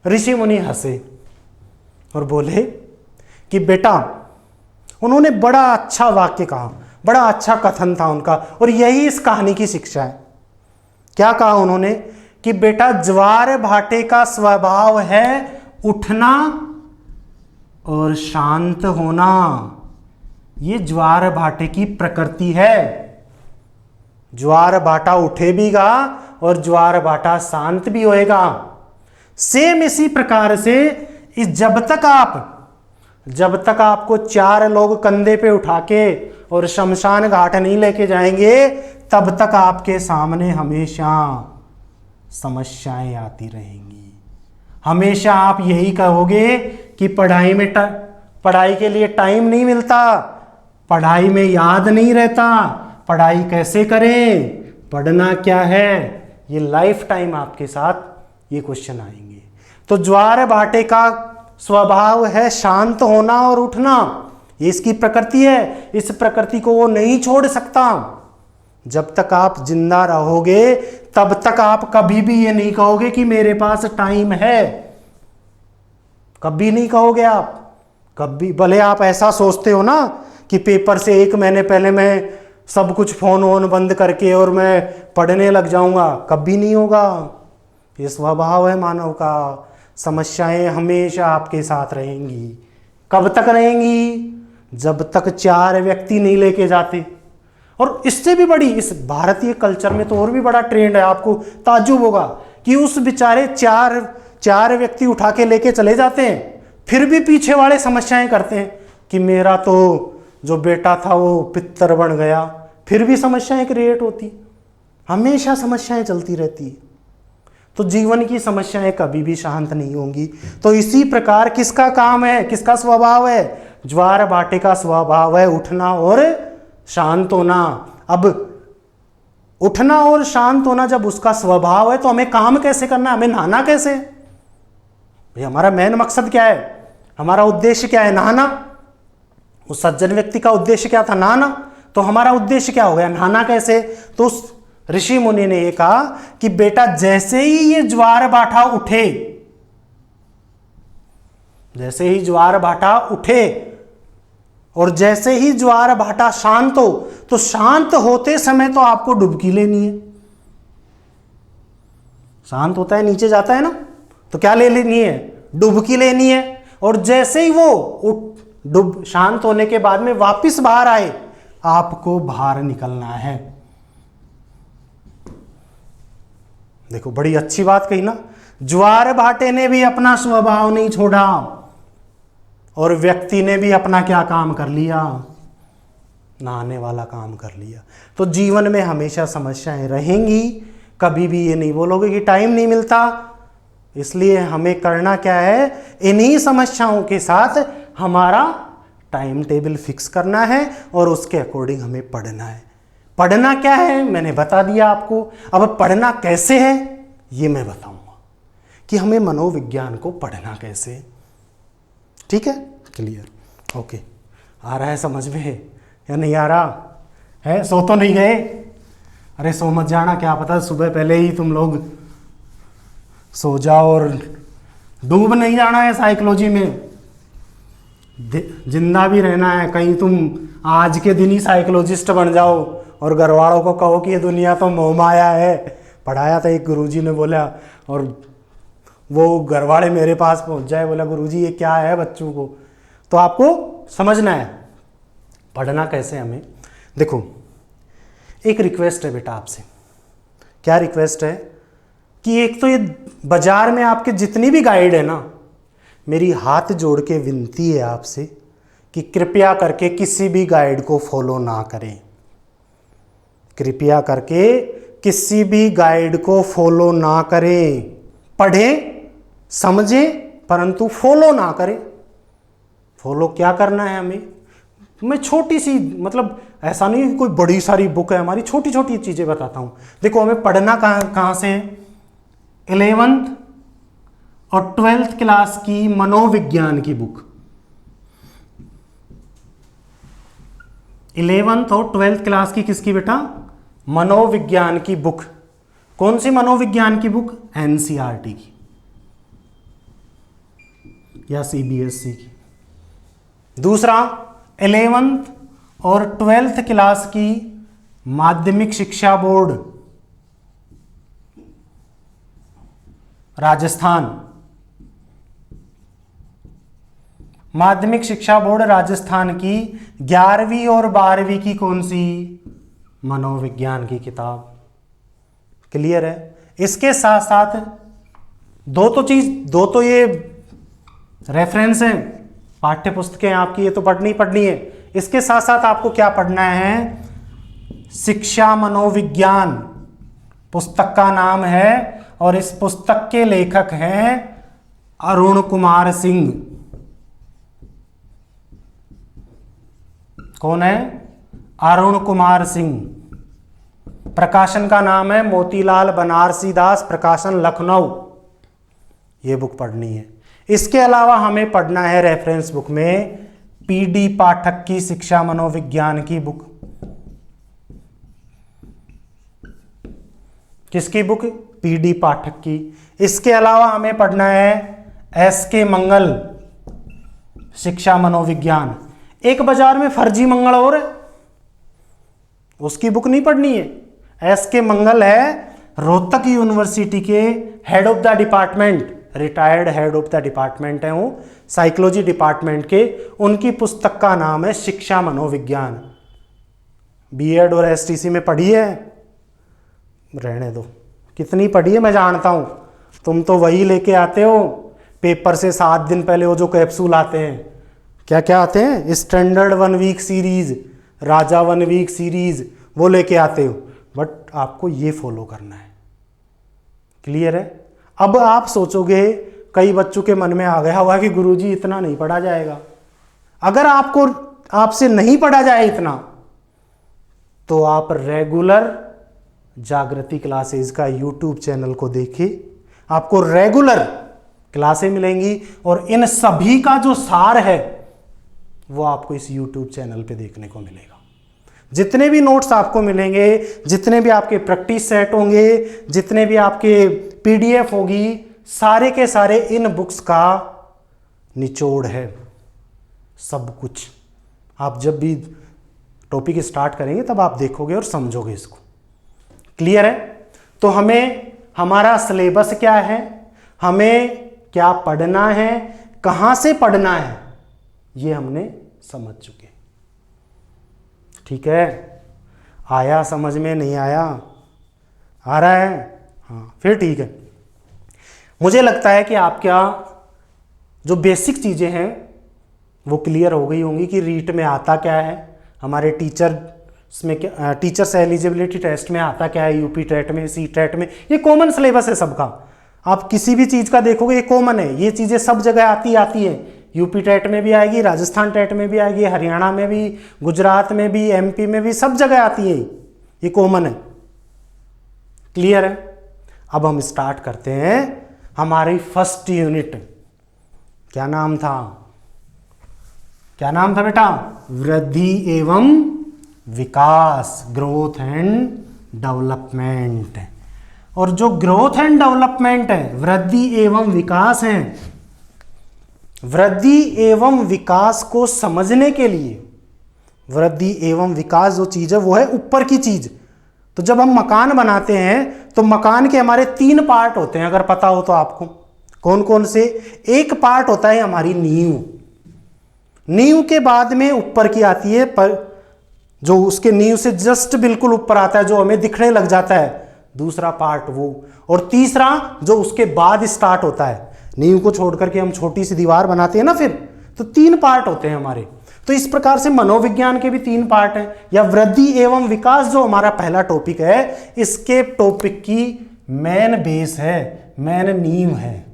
ऋषि मुनि हंसे और बोले कि बेटा, उन्होंने बड़ा अच्छा वाक्य कहा, बड़ा अच्छा कथन था उनका, और यही इस कहानी की शिक्षा है। क्या कहा उन्होंने? कि बेटा ज्वार भाटे का स्वभाव है उठना और शांत होना। ये ज्वार भाटे की प्रकृति है। ज्वार भाटा उठे भीगा और ज्वार भाटा शांत भी होएगा। सेम इसी प्रकार से जब तक आप जब तक आपको 4 लोग कंधे पे उठा के और शमशान घाट नहीं लेके जाएंगे, तब तक आपके सामने हमेशा समस्याएं आती रहेंगी। हमेशा आप यही कहोगे कि पढ़ाई के लिए टाइम नहीं मिलता, पढ़ाई में याद नहीं रहता, पढ़ाई कैसे करें, पढ़ना क्या है। ये लाइफ टाइम आपके साथ ये क्वेश्चन आएंगे। तो ज्वार भाटे का स्वभाव है शांत होना और उठना, ये इसकी प्रकृति है। इस प्रकृति को वो नहीं छोड़ सकता। जब तक आप जिंदा रहोगे तब तक आप कभी भी ये नहीं कहोगे कि मेरे पास टाइम है, कभी नहीं कहोगे आप। कभी भले आप ऐसा सोचते हो ना कि पेपर से 1 महीने पहले मैं सब कुछ फोन वोन बंद करके और मैं पढ़ने लग जाऊंगा, कभी नहीं होगा। ये स्वभाव है मानव का। समस्याएं हमेशा आपके साथ रहेंगी। कब तक रहेंगी? जब तक 4 व्यक्ति नहीं लेके जाते। और इससे भी बड़ी, इस भारतीय कल्चर में तो और भी बड़ा ट्रेंड है, आपको ताज्जुब होगा कि उस बेचारे 4 व्यक्ति उठा के लेके चले जाते हैं, फिर भी पीछे वाले समस्याएं करते हैं कि मेरा तो जो बेटा था वो पितर बन गया, फिर भी समस्याएं क्रिएट होती। हमेशा समस्याएं चलती रहती है। तो जीवन की समस्याएं कभी भी शांत नहीं होंगी। तो इसी प्रकार किसका काम है, किसका स्वभाव है? ज्वार भाटे का स्वभाव है उठना और शांत होना। अब उठना और शांत होना जब उसका स्वभाव है तो हमें काम कैसे करना है, हमें नहाना कैसे? भाई हमारा मेन मकसद क्या है, हमारा उद्देश्य क्या है? नहाना। उस सज्जन व्यक्ति का उद्देश्य क्या था? नहाना। तो हमारा उद्देश्य क्या हो गया? नहाना कैसे? तो उस ऋषि मुनि ने ये कहा कि बेटा जैसे ही ये ज्वार भाटा उठे, जैसे ही ज्वार भाटा उठे और जैसे ही ज्वार भाटा शांत हो, तो शांत होते समय तो आपको डुबकी लेनी है। शांत होता है नीचे जाता है ना, तो क्या ले लेनी है? डुबकी लेनी है। और जैसे ही वो शांत होने के बाद में वापस बाहर आए, आपको बाहर निकलना है। देखो बड़ी अच्छी बात कही ना। ज्वार भाटे ने भी अपना स्वभाव नहीं छोड़ा और व्यक्ति ने भी अपना क्या काम कर लिया? नहाने वाला काम कर लिया। तो जीवन में हमेशा समस्याएं रहेंगी। कभी भी ये नहीं बोलोगे कि टाइम नहीं मिलता। इसलिए हमें करना क्या है? इन्हीं समस्याओं के साथ हमारा टाइम टेबल फिक्स करना है और उसके अकॉर्डिंग हमें पढ़ना है। पढ़ना क्या है मैंने बता दिया आपको। अब पढ़ना कैसे है ये मैं बताऊंगा कि हमें मनोविज्ञान को पढ़ना कैसे। ठीक है, क्लियर? ओके, आ रहा है समझ में या नहीं आ रहा है? सो तो नहीं गए? अरे सो मत जाना, क्या पता सुबह पहले ही तुम लोग सो जाओ और डूब नहीं जाना है साइकोलॉजी में। जिंदा भी रहना है। कहीं तुम आज के दिन ही साइकोलॉजिस्ट बन जाओ और घर वालों को कहो कि ये दुनिया तो मोह माया है। पढ़ाया था एक गुरुजी ने बोला, और वो घर वाले मेरे पास पहुंच जाए, बोला गुरुजी ये क्या है बच्चों को। तो आपको समझना है पढ़ना कैसे हमें। देखो एक रिक्वेस्ट है बेटा आपसे। क्या रिक्वेस्ट है कि एक तो ये बाजार में आपके जितनी भी गाइड है ना, मेरी हाथ जोड़ के विनती है आपसे कि कृपया करके किसी भी गाइड को फॉलो ना करें। कृपया करके किसी भी गाइड को फॉलो ना करें। पढ़ें समझें परंतु फॉलो ना करें। फॉलो क्या करना है हमें? मैं छोटी सी, मतलब ऐसा नहीं कि कोई बड़ी सारी बुक है हमारी, छोटी छोटी चीज़ें बताता हूँ। देखो हमें पढ़ना कहाँ से है? 11th और 12th क्लास की मनोविज्ञान की बुक। 11th और 12th क्लास की किसकी बेटा? मनोविज्ञान की बुक। कौन सी मनोविज्ञान की बुक? एनसीईआरटी की या सीबीएसई की। दूसरा 11th और 12th क्लास की माध्यमिक शिक्षा बोर्ड राजस्थान, माध्यमिक शिक्षा बोर्ड राजस्थान की 11वीं और 12वीं की कौन सी? मनोविज्ञान की किताब। क्लियर है? इसके साथ साथ दो तो ये रेफरेंस हैं पाठ्य पुस्तकें आपकी ये तो पढ़नी पढ़नी है। इसके साथ साथ आपको क्या पढ़ना है, शिक्षा मनोविज्ञान पुस्तक का नाम है, और इस पुस्तक के लेखक हैं अरुण कुमार सिंह। कौन है? अरुण कुमार सिंह। प्रकाशन का नाम है मोतीलाल बनारसी दास, प्रकाशन लखनऊ। ये बुक पढ़नी है। इसके अलावा हमें पढ़ना है रेफरेंस बुक में पीडी पाठक की शिक्षा मनोविज्ञान की बुक। किसकी बुक? पीडी पाठक की। इसके अलावा हमें पढ़ना है एसके मंगल शिक्षा मनोविज्ञान। एक बाजार में फर्जी मंगल और है, उसकी बुक नहीं पढ़नी है। एसके मंगल है रोहतक यूनिवर्सिटी के head of the department, retired head of the department है वो, साइकोलॉजी डिपार्टमेंट के। उनकी पुस्तक का नाम है शिक्षा मनोविज्ञान। बीएड और एसटीसी में पढ़ी है? रहने दो। कितनी पढ़ी है मैं जानता हूं, तुम तो वही लेके आते हो पेपर से 7 दिन पहले, वो जो कैप्सूल आते हैं, क्या क्या आते हैं, स्टैंडर्ड 1 वीक सीरीज, राजा 1 वीक सीरीज, वो लेके आते हो। बट आपको ये फॉलो करना है। क्लियर है? अब आप सोचोगे, कई बच्चों के मन में आ गया होगा कि गुरुजी इतना नहीं पढ़ा जाएगा। अगर आपसे नहीं पढ़ा जाए इतना, तो आप रेगुलर जागृति क्लासेस का यूट्यूब चैनल को देखिए, आपको रेगुलर क्लासें मिलेंगी, और इन सभी का जो सार है वो आपको इस यूट्यूब चैनल पे देखने को मिलेगा। जितने भी नोट्स आपको मिलेंगे, जितने भी आपके प्रैक्टिस सेट होंगे, जितने भी आपके पीडीएफ होगी, सारे के सारे इन बुक्स का निचोड़ है। सब कुछ आप जब भी टॉपिक स्टार्ट करेंगे तब आप देखोगे और समझोगे इसको। क्लियर है? तो हमें हमारा सिलेबस क्या है, हमें क्या पढ़ना है, कहां से पढ़ना है, ये हमने समझ चुके। ठीक है? आया समझ में? नहीं आया? आ रहा है? हाँ, फिर ठीक है। मुझे लगता है कि आपका जो बेसिक चीजें हैं वो क्लियर हो गई होंगी कि रीट में आता क्या है, हमारे टीचर्स में क्या, टीचर्स एलिजिबिलिटी टेस्ट में आता क्या है, यूपी टेट में, सी टेट में। ये कॉमन सिलेबस है सबका। आप किसी भी चीज़ का देखोगे ये कॉमन है, ये चीज़ें सब जगह आती है। यूपी टेट में भी आएगी, राजस्थान टेट में भी आएगी, हरियाणा में भी, गुजरात में भी, एमपी में भी, सब जगह आती है। ये कॉमन है। क्लियर है? अब हम स्टार्ट करते हैं हमारी फर्स्ट यूनिट। क्या नाम था? क्या नाम था बेटा? वृद्धि एवं विकास, ग्रोथ एंड डेवलपमेंट। और जो ग्रोथ एंड डेवलपमेंट है, वृद्धि एवं विकास है, वृद्धि एवं विकास को समझने के लिए, वृद्धि एवं विकास जो चीज है वो है ऊपर की चीज। तो जब हम मकान बनाते हैं तो मकान के हमारे 3 पार्ट होते हैं, अगर पता हो तो आपको। कौन कौन से? एक पार्ट होता है हमारी नींव। नींव के बाद में ऊपर की आती है, पर जो उसके नींव से जस्ट बिल्कुल ऊपर आता है, जो हमें दिखने लग जाता है, दूसरा पार्ट वो। और तीसरा जो उसके बाद स्टार्ट होता है, नींव को छोड़ करके हम छोटी सी दीवार बनाते हैं ना, फिर तो 3 पार्ट होते हैं हमारे। तो इस प्रकार से मनोविज्ञान के भी 3 पार्ट हैं। या वृद्धि एवं विकास जो हमारा पहला टॉपिक है, इसके टॉपिक की मेन बेस है, मेन नींव है।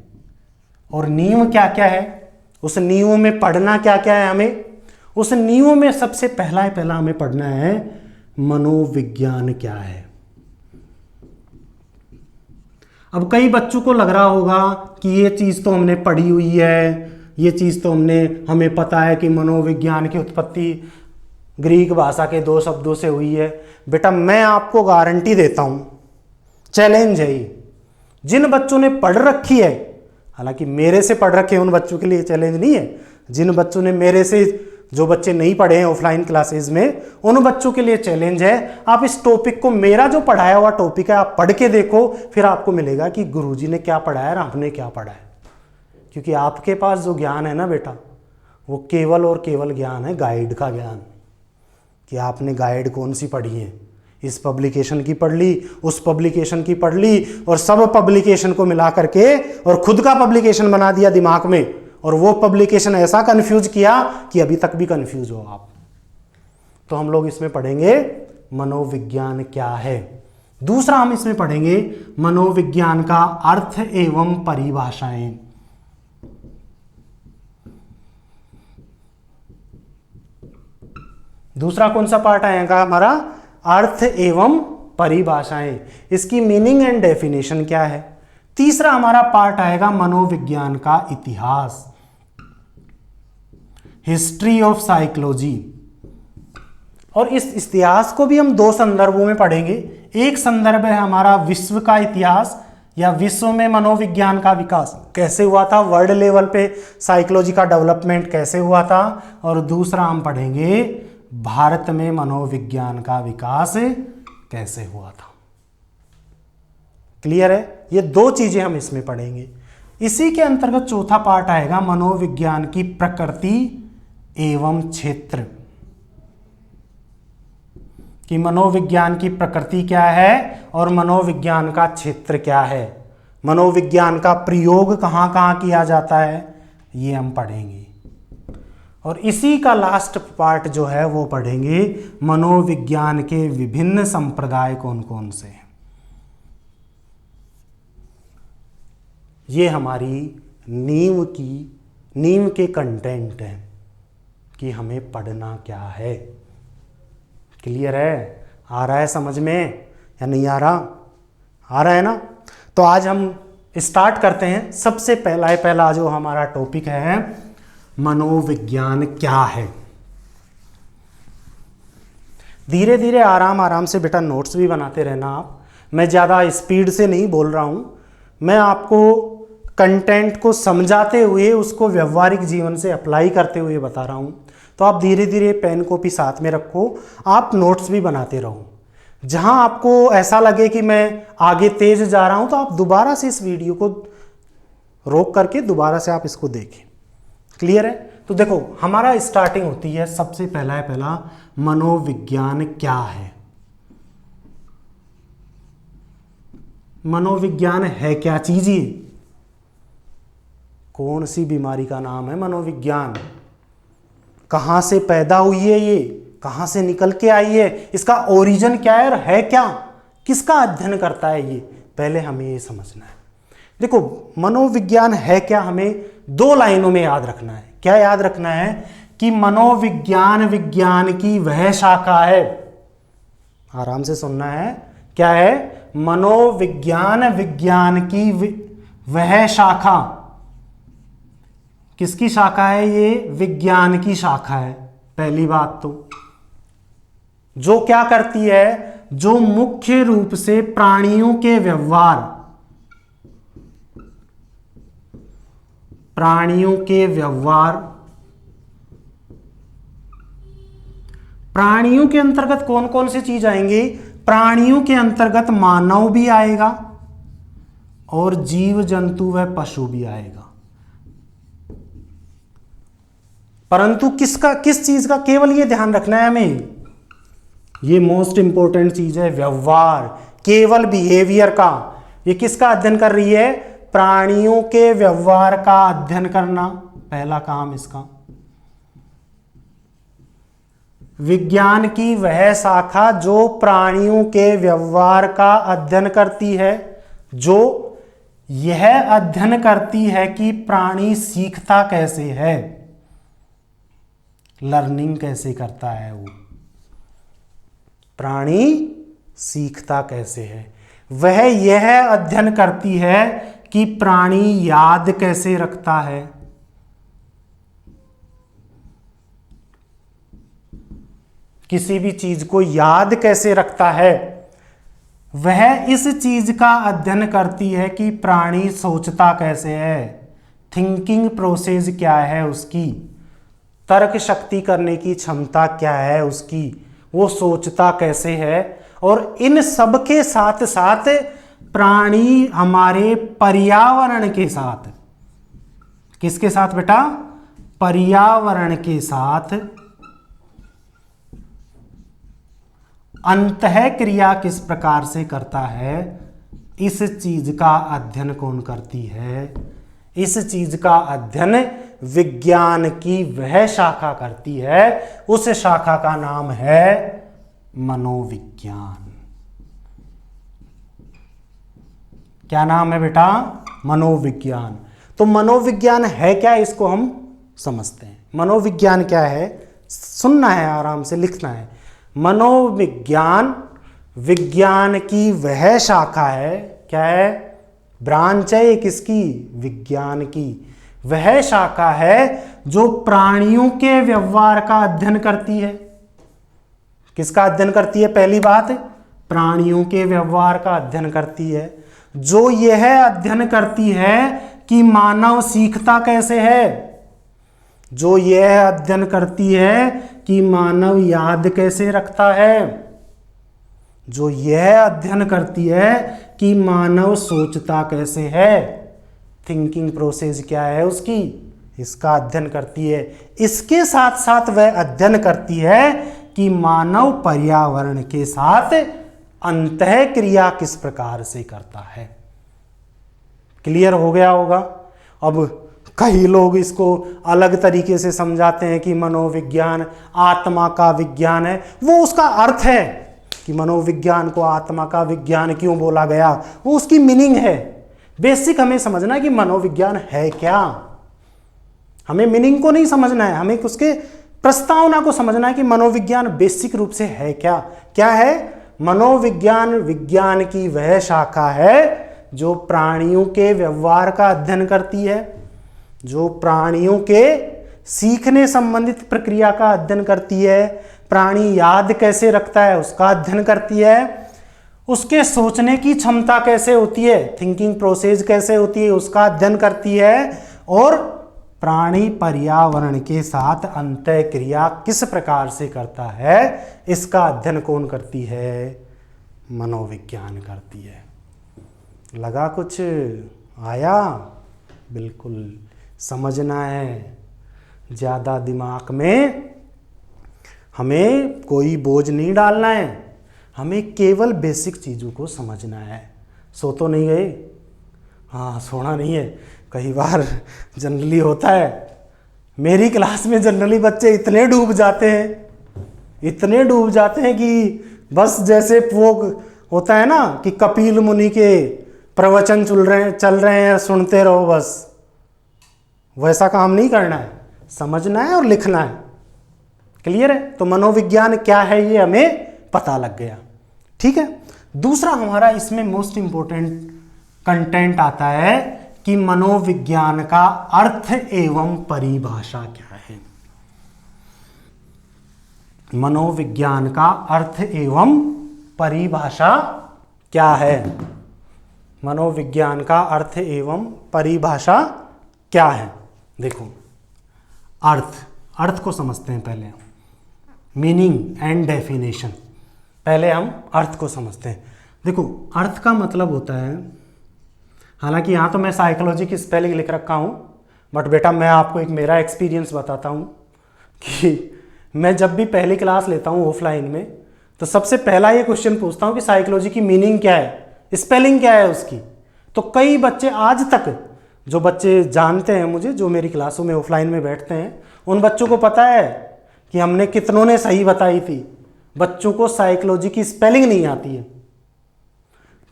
और नींव क्या क्या है, उस नींव में पढ़ना क्या क्या है हमें? उस नींव में सबसे पहला हमें पढ़ना है मनोविज्ञान क्या है। अब कई बच्चों को लग रहा होगा कि ये चीज तो हमने पढ़ी हुई है, ये चीज तो हमें पता है कि मनोविज्ञान की उत्पत्ति ग्रीक भाषा के 2 शब्दों से हुई है। बेटा मैं आपको गारंटी देता हूं, चैलेंज है ये, जिन बच्चों ने पढ़ रखी है, हालांकि मेरे से पढ़ रखे हैं उन बच्चों के लिए चैलेंज नहीं है, जिन बच्चों ने मेरे से, जो बच्चे नहीं पढ़े हैं ऑफलाइन क्लासेस में, उन बच्चों के लिए चैलेंज है। आप इस टॉपिक को, मेरा जो पढ़ाया हुआ टॉपिक है, आप पढ़ के देखो, फिर आपको मिलेगा कि गुरुजी ने क्या पढ़ाया और हमने क्या पढ़ा है। क्योंकि आपके पास जो ज्ञान है ना बेटा, वो केवल और केवल ज्ञान है गाइड का ज्ञान, कि आपने गाइड कौन सी पढ़ी है, इस पब्लिकेशन की पढ़ ली, उस पब्लिकेशन की पढ़ ली, और सब पब्लिकेशन को मिला करके और खुद का पब्लिकेशन बना दिया दिमाग में, और वो पब्लिकेशन ऐसा कंफ्यूज किया कि अभी तक भी कंफ्यूज हो आप। तो हम लोग इसमें पढ़ेंगे मनोविज्ञान क्या है। दूसरा हम इसमें पढ़ेंगे मनोविज्ञान का अर्थ एवं परिभाषाएं। दूसरा कौन सा पार्ट आएगा हमारा? अर्थ एवं परिभाषाएं, इसकी मीनिंग एंड डेफिनेशन क्या है। तीसरा हमारा पार्ट आएगा मनोविज्ञान का इतिहास, हिस्ट्री ऑफ साइकोलॉजी। और इस इतिहास को भी हम दो संदर्भों में पढ़ेंगे। एक संदर्भ है हमारा विश्व का इतिहास, या विश्व में मनोविज्ञान का विकास कैसे हुआ था, वर्ल्ड लेवल पे साइकोलॉजी का डेवलपमेंट कैसे हुआ था। और दूसरा हम पढ़ेंगे भारत में मनोविज्ञान का विकास कैसे हुआ था। क्लियर है? ये दो चीजें हम इसमें पढ़ेंगे। इसी के अंतर्गत चौथा पार्ट आएगा मनोविज्ञान की प्रकृति एवं क्षेत्र, कि मनोविज्ञान की प्रकृति क्या है और मनोविज्ञान का क्षेत्र क्या है, मनोविज्ञान का प्रयोग कहाँ कहाँ किया जाता है, ये हम पढ़ेंगे। और इसी का लास्ट पार्ट जो है वो पढ़ेंगे मनोविज्ञान के विभिन्न संप्रदाय कौन कौन से हैं। ये हमारी नींव के कंटेंट हैं कि हमें पढ़ना क्या है। क्लियर है? आ रहा है समझ में या नहीं आ रहा? आ रहा है ना? तो आज हम स्टार्ट करते हैं। सबसे पहला जो हमारा टॉपिक है मनोविज्ञान क्या है। धीरे धीरे आराम से बेटा नोट्स भी बनाते रहना आप। मैं ज़्यादा स्पीड से नहीं बोल रहा हूँ, मैं आपको कंटेंट को समझाते हुए उसको व्यवहारिक जीवन से अप्लाई करते हुए बता रहा हूँ। तो आप धीरे धीरे पेन कॉपी साथ में रखो, आप नोट्स भी बनाते रहो। जहाँ आपको ऐसा लगे कि मैं आगे तेज जा रहा हूँ तो आप दोबारा से इस वीडियो को रोक करके दोबारा से आप इसको देखें। क्लियर है? तो देखो हमारा स्टार्टिंग होती है, सबसे पहला मनोविज्ञान क्या है। मनोविज्ञान है क्या चीज? ये कौन सी बीमारी का नाम है मनोविज्ञान? कहाँ से पैदा हुई है ये, कहाँ से निकल के आई है, इसका ओरिजिन क्या है और है क्या, किसका अध्ययन करता है, ये पहले हमें ये समझना है। देखो मनोविज्ञान है क्या, हमें दो लाइनों में याद रखना है। क्या याद रखना है? कि मनोविज्ञान विज्ञान की वह शाखा है। आराम से सुनना है। क्या है? मनोविज्ञान विज्ञान की वह शाखा। किसकी शाखा है ये? विज्ञान की शाखा है। पहली बात तो जो क्या करती है, जो मुख्य रूप से प्राणियों के व्यवहार, प्राणियों के अंतर्गत कौन कौन सी चीज आएंगी? प्राणियों के अंतर्गत मानव भी आएगा और जीव जंतु व पशु भी आएगा। परंतु किस चीज का केवल ये ध्यान रखना है हमें, ये मोस्ट इंपॉर्टेंट चीज है, व्यवहार, केवल बिहेवियर का। ये किसका अध्ययन कर रही है? प्राणियों के व्यवहार का अध्ययन करना, पहला काम इसका। विज्ञान की वह शाखा जो प्राणियों के व्यवहार का अध्ययन करती है, जो यह अध्ययन करती है कि प्राणी सीखता कैसे है, लर्निंग कैसे करता है, वो प्राणी सीखता कैसे है। वह यह अध्ययन करती है कि प्राणी याद कैसे रखता है, किसी भी चीज को याद कैसे रखता है। वह इस चीज का अध्ययन करती है कि प्राणी सोचता कैसे है, थिंकिंग प्रोसेस क्या है उसकी, तर्क शक्ति करने की क्षमता क्या है उसकी, वो सोचता कैसे है। और इन सब के साथ साथ प्राणी हमारे पर्यावरण के साथ, किसके साथ बेटा? पर्यावरण के साथ अंतः क्रिया किस प्रकार से करता है, इस चीज का अध्ययन कौन करती है? इस चीज का अध्ययन विज्ञान की वह शाखा करती है, उस शाखा का नाम है मनोविज्ञान। क्या नाम है बेटा? मनोविज्ञान। तो मनोविज्ञान है क्या, इसको हम समझते हैं। मनोविज्ञान क्या है, सुनना है, आराम से लिखना है। मनोविज्ञान विज्ञान की वह शाखा है, क्या है? ब्रांच है किसकी? विज्ञान की। वह शाखा है जो प्राणियों के व्यवहार का अध्ययन करती है। किसका अध्ययन करती है? पहली बात, प्राणियों के व्यवहार का अध्ययन करती है। जो यह अध्ययन करती है कि मानव सीखता कैसे है, जो यह अध्ययन करती है कि मानव याद कैसे रखता है, जो यह अध्ययन करती है कि मानव सोचता कैसे है, थिंकिंग प्रोसेस क्या है उसकी, इसका अध्ययन करती है। इसके साथ साथ वह अध्ययन करती है कि मानव पर्यावरण के साथ अंतःक्रिया किस प्रकार से करता है। क्लियर हो गया होगा? अब कई लोग इसको अलग तरीके से समझाते हैं कि मनोविज्ञान आत्मा का विज्ञान है। वो उसका अर्थ है कि मनोविज्ञान को आत्मा का विज्ञान क्यों बोला गया, वो उसकी मीनिंग है। बेसिक हमें समझना है कि मनोविज्ञान है क्या। हमें मीनिंग को नहीं समझना है, हमें उसके प्रस्तावना को समझना है कि मनोविज्ञान बेसिक रूप से है क्या। क्या है? मनोविज्ञान विज्ञान की वह शाखा है जो प्राणियों के व्यवहार का अध्ययन करती है, जो प्राणियों के सीखने संबंधित प्रक्रिया का अध्ययन करती है, प्राणी याद कैसे रखता है उसका अध्ययन करती है, उसके सोचने की क्षमता कैसे होती है, थिंकिंग प्रोसेस कैसे होती है उसका अध्ययन करती है, और प्राणी पर्यावरण के साथ अंतःक्रिया किस प्रकार से करता है इसका अध्ययन कौन करती है? मनोविज्ञान करती है। लगा कुछ आया? बिल्कुल समझना है। ज़्यादा दिमाग में हमें कोई बोझ नहीं डालना है, हमें केवल बेसिक चीज़ों को समझना है। सो तो नहीं गए? हाँ, सोना नहीं है। कई बार जनरली होता है, मेरी क्लास में जनरली बच्चे इतने डूब जाते हैं कि बस जैसे वो होता है ना कि कपिल मुनि के प्रवचन चल रहे हैं, सुनते रहो बस। वैसा काम नहीं करना है, समझना है और लिखना है। क्लियर है? तो मनोविज्ञान क्या है ये हमें पता लग गया। ठीक है। दूसरा हमारा इसमें मोस्ट इंपॉर्टेंट कंटेंट आता है कि मनोविज्ञान का अर्थ एवं परिभाषा क्या है। मनोविज्ञान का अर्थ एवं परिभाषा क्या है? मनोविज्ञान का अर्थ एवं परिभाषा क्या है? देखो, अर्थ को समझते हैं पहले, मीनिंग एंड डेफिनेशन। पहले हम अर्थ को समझते हैं। देखो, अर्थ का मतलब होता है, हालांकि यहाँ तो मैं साइकोलॉजी की स्पेलिंग लिख रखा हूँ, बट बेटा मैं आपको एक मेरा एक्सपीरियंस बताता हूँ कि मैं जब भी पहली क्लास लेता हूँ ऑफलाइन में, तो सबसे पहला ये क्वेश्चन पूछता हूँ कि साइकोलॉजी की मीनिंग क्या है, स्पेलिंग क्या है उसकी। तो कई बच्चे आज तक, जो बच्चे जानते हैं मुझे, जो मेरी क्लासों में ऑफलाइन में बैठते हैं, उन बच्चों को पता है कि हमने कितनों ने सही बताई थी। बच्चों को साइकोलॉजी की स्पेलिंग नहीं आती है।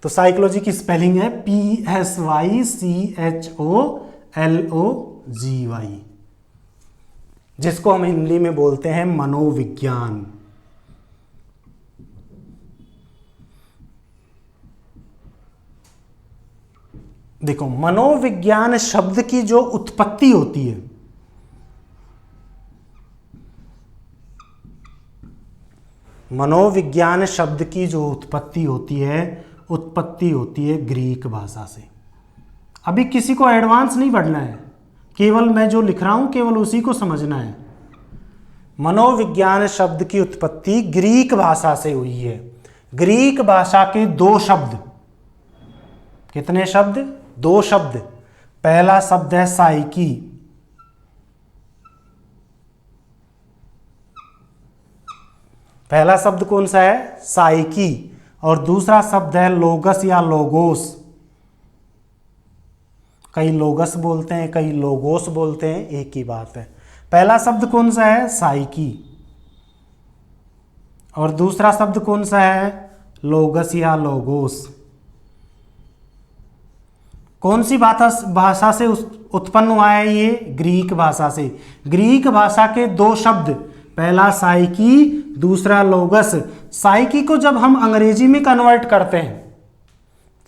तो साइकोलॉजी की स्पेलिंग है PSYCHOLOGY, जिसको हम हिंदी में बोलते हैं मनोविज्ञान। देखो, मनोविज्ञान शब्द की जो उत्पत्ति होती है, मनोविज्ञान शब्द की जो उत्पत्ति होती है ग्रीक भाषा से। अभी किसी को एडवांस नहीं बढ़ना है, केवल मैं जो लिख रहा हूं केवल उसी को समझना है। मनोविज्ञान शब्द की उत्पत्ति ग्रीक भाषा से हुई है। ग्रीक भाषा के दो शब्द, कितने शब्द? दो शब्द। पहला शब्द है साइकी, पहला शब्द कौन सा है? साइकी। और दूसरा शब्द है लोगस या लोगोस। कई लोगस बोलते हैं, कई लोगोस बोलते हैं, एक ही बात है। पहला शब्द कौन सा है? साइकी। और दूसरा शब्द कौन सा है? लोगस या लोगोस। कौन सी भाषा से उत्पन्न हुआ है ये? ग्रीक भाषा से। ग्रीक भाषा के दो शब्द, पहला साइकी, दूसरा लोगस। साइकी को जब हम अंग्रेजी में कन्वर्ट करते हैं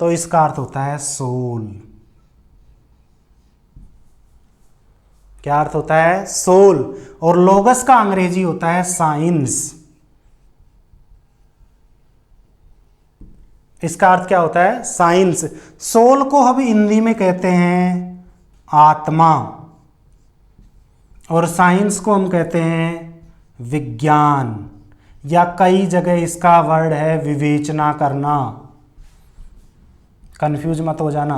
तो इसका अर्थ होता है सोल। क्या अर्थ होता है? सोल। और लोगस का अंग्रेजी होता है साइंस। इसका अर्थ क्या होता है? साइंस। सोल को हम हिंदी में कहते हैं आत्मा, और साइंस को हम कहते हैं विज्ञान, या कई जगह इसका वर्ड है विवेचना करना। कंफ्यूज मत हो जाना,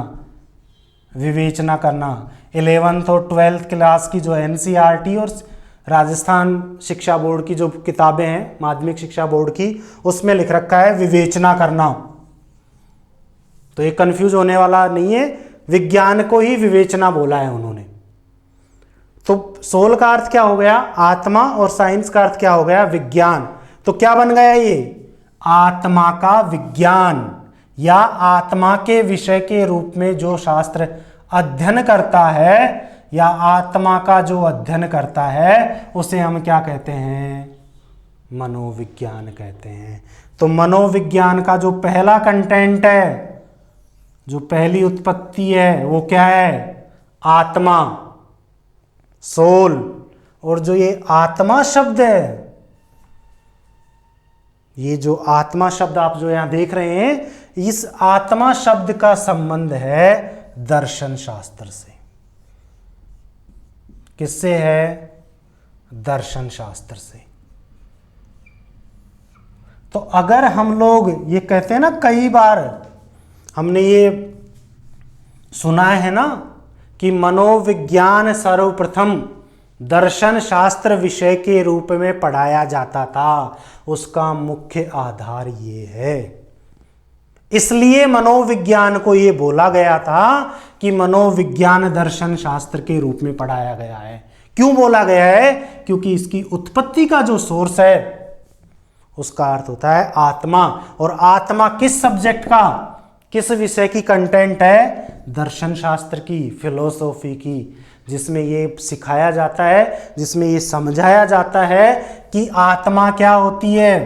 विवेचना करना। 11th और 12th क्लास की जो NCERT और राजस्थान शिक्षा बोर्ड की जो किताबें हैं, माध्यमिक शिक्षा बोर्ड की, उसमें लिख रखा है विवेचना करना। तो ये कंफ्यूज होने वाला नहीं है, विज्ञान को ही विवेचना बोला है उन्होंने। तो सोल का अर्थ क्या हो गया? आत्मा, और साइंस का अर्थ क्या हो गया? विज्ञान। तो क्या बन गया ये? आत्मा का विज्ञान, या आत्मा के विषय के रूप में जो शास्त्र अध्ययन करता है, या आत्मा का जो अध्ययन करता है, उसे हम क्या कहते हैं? मनोविज्ञान कहते हैं। तो मनोविज्ञान का जो पहला कंटेंट है, जो पहली उत्पत्ति है, वो क्या है? आत्मा, सोल। और जो ये आत्मा शब्द है, ये जो आत्मा शब्द आप जो यहां देख रहे हैं, इस आत्मा शब्द का संबंध है दर्शन शास्त्र से। किससे है? दर्शन शास्त्र से। तो अगर हम लोग ये कहते हैं ना, कई बार हमने ये सुना है ना कि मनोविज्ञान सर्वप्रथम दर्शन शास्त्र विषय के रूप में पढ़ाया जाता था, उसका मुख्य आधार ये है। इसलिए मनोविज्ञान को ये बोला गया था कि मनोविज्ञान दर्शन शास्त्र के रूप में पढ़ाया गया है। क्यों बोला गया है? क्योंकि इसकी उत्पत्ति का जो सोर्स है, उसका अर्थ होता है आत्मा। और आत्मा किस सब्जेक्ट का, किस विषय की कंटेंट है? दर्शन शास्त्र की, फिलोसॉफी की, जिसमें ये सिखाया जाता है, जिसमें ये समझाया जाता है कि आत्मा क्या होती है,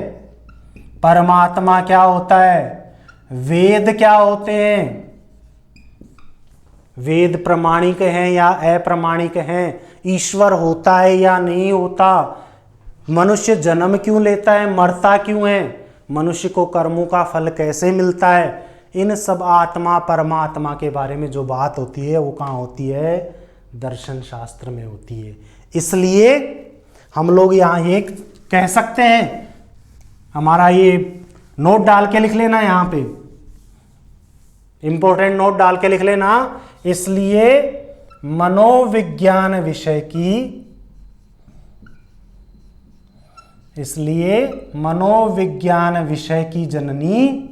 परमात्मा क्या होता है, वेद क्या होते हैं, वेद प्रमाणिक हैं या अप्रमाणिक हैं, ईश्वर होता है या नहीं होता, मनुष्य जन्म क्यों लेता है, मरता क्यों है, मनुष्य को कर्मों का फल कैसे मिलता है। इन सब आत्मा परमात्मा के बारे में जो बात होती है, वो कहाँ होती है? दर्शन शास्त्र में होती है। इसलिए हम लोग यहाँ ये कह सकते हैं, हमारा ये नोट डाल के लिख लेना, यहाँ पे इंपॉर्टेंट नोट डाल के लिख लेना। इसलिए मनोविज्ञान विषय की, इसलिए मनोविज्ञान विषय की जननी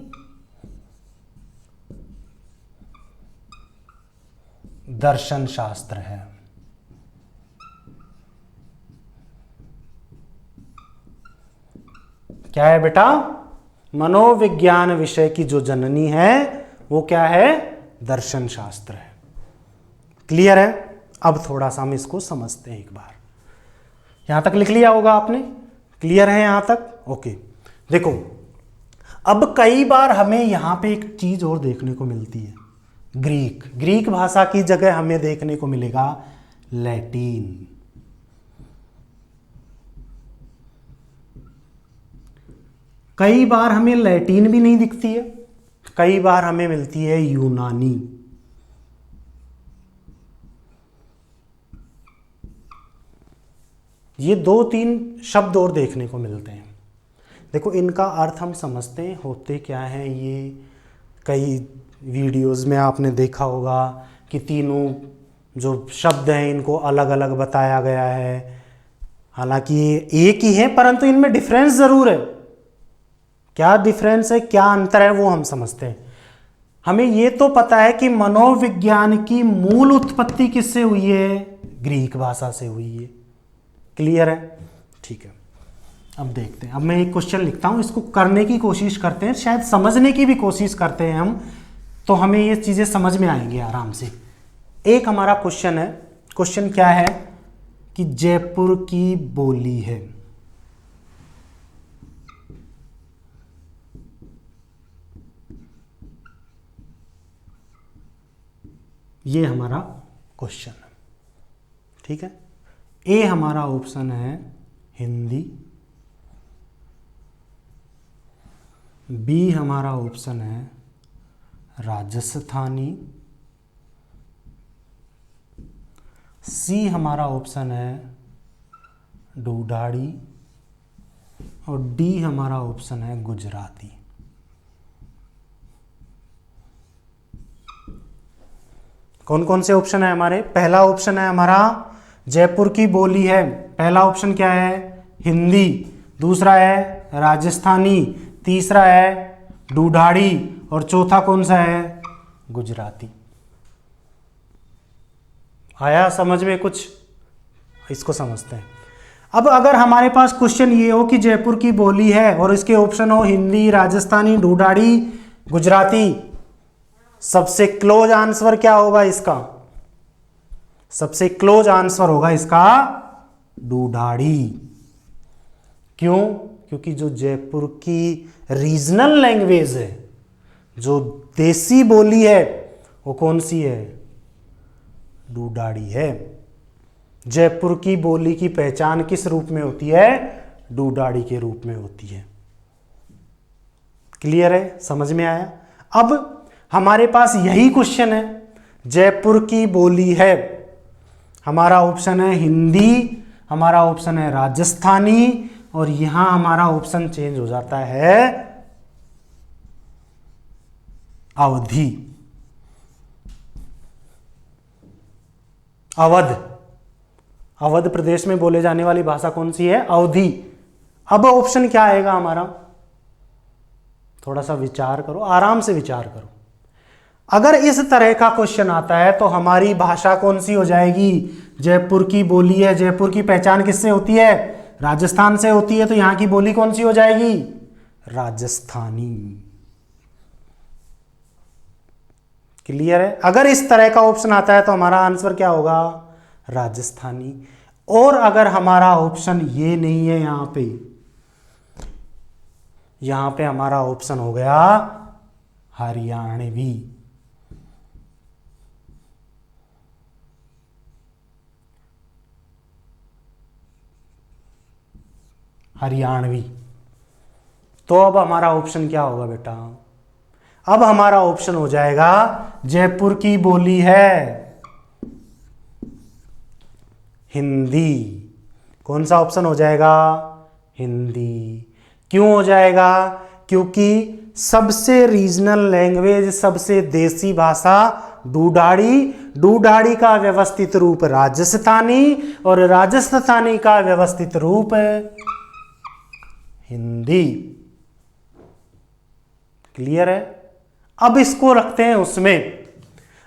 दर्शन शास्त्र है। क्या है बेटा? मनोविज्ञान विषय की जो जननी है वो क्या है? दर्शन शास्त्र है। क्लियर है? अब थोड़ा सा हम इसको समझते हैं एक बार। यहां तक लिख लिया होगा आपने? क्लियर है यहां तक? ओके। देखो, अब कई बार हमें यहां पे एक चीज और देखने को मिलती है। ग्रीक भाषा की जगह हमें देखने को मिलेगा लैटिन। कई बार हमें लैटिन भी नहीं दिखती है, कई बार हमें मिलती है यूनानी। ये 2-3 शब्द और देखने को मिलते हैं। देखो, इनका अर्थ हम समझते हैं होते क्या हैं। ये कई वीडियोस में आपने देखा होगा कि तीनों जो शब्द हैं इनको अलग अलग बताया गया है। हालांकि ये एक ही है, परंतु इनमें डिफरेंस ज़रूर है। क्या डिफरेंस है, क्या अंतर है, वो हम समझते हैं। हमें ये तो पता है कि मनोविज्ञान की मूल उत्पत्ति किससे हुई है? ग्रीक भाषा से हुई है। क्लियर है? ठीक है, अब देखते हैं। अब मैं एक क्वेश्चन लिखता हूं, इसको करने की कोशिश करते हैं, शायद समझने की भी कोशिश करते हैं हम, तो हमें ये चीजें समझ में आएंगी आराम से। एक हमारा क्वेश्चन है, क्वेश्चन क्या है कि जयपुर की बोली है, ये हमारा क्वेश्चन है। ठीक है, ए हमारा ऑप्शन है हिंदी, बी हमारा ऑप्शन है राजस्थानी, सी हमारा ऑप्शन है ढूढ़ाड़ी, और डी हमारा ऑप्शन है गुजराती। कौन कौन से ऑप्शन है हमारे? पहला ऑप्शन है हमारा जयपुर की बोली है, पहला ऑप्शन क्या है? हिंदी, दूसरा है राजस्थानी, तीसरा है ढूढ़ाड़ी, और चौथा कौन सा है? गुजराती। आया समझ में कुछ? इसको समझते हैं। अब अगर हमारे पास क्वेश्चन ये हो कि जयपुर की बोली है और इसके ऑप्शन हो हिंदी, राजस्थानी, ढूढ़ाड़ी, गुजराती, सबसे क्लोज आंसर क्या होगा इसका? सबसे क्लोज आंसर होगा इसका ढूढ़ाड़ी। क्यों? क्योंकि जो जयपुर की रीजनल लैंग्वेज है, जो देसी बोली है, वो कौन सी है? ढूढ़ाड़ी है। जयपुर की बोली की पहचान किस रूप में होती है? ढूढ़ाड़ी के रूप में होती है। क्लियर है? समझ में आया? अब हमारे पास यही क्वेश्चन है, जयपुर की बोली है, हमारा ऑप्शन है हिंदी, हमारा ऑप्शन है राजस्थानी, और यहां हमारा ऑप्शन चेंज हो जाता है अवधी, अवध। अवध प्रदेश में बोले जाने वाली भाषा कौन सी है? अवधी। अब ऑप्शन क्या आएगा हमारा? थोड़ा सा विचार करो, आराम से विचार करो। अगर इस तरह का क्वेश्चन आता है तो हमारी भाषा कौन सी हो जाएगी? जयपुर की बोली है, जयपुर की पहचान किससे होती है? राजस्थान से होती है, तो यहां की बोली कौन सी हो जाएगी? राजस्थानी। क्लियर है? अगर इस तरह का ऑप्शन आता है तो हमारा आंसर क्या होगा? राजस्थानी। और अगर हमारा ऑप्शन ये नहीं है, यहां पे हमारा ऑप्शन हो गया हरियाणवी। हरियाणवी, तो अब हमारा ऑप्शन क्या होगा बेटा? अब हमारा ऑप्शन हो जाएगा जयपुर की बोली है हिंदी। कौन सा ऑप्शन हो जाएगा? हिंदी। क्यों हो जाएगा? क्योंकि सबसे रीजनल लैंग्वेज, सबसे देसी भाषा ढूढ़ाड़ी, ढूढ़ाड़ी का व्यवस्थित रूप राजस्थानी, और राजस्थानी का व्यवस्थित रूप हिंदी। क्लियर है? अब इसको रखते हैं उसमें।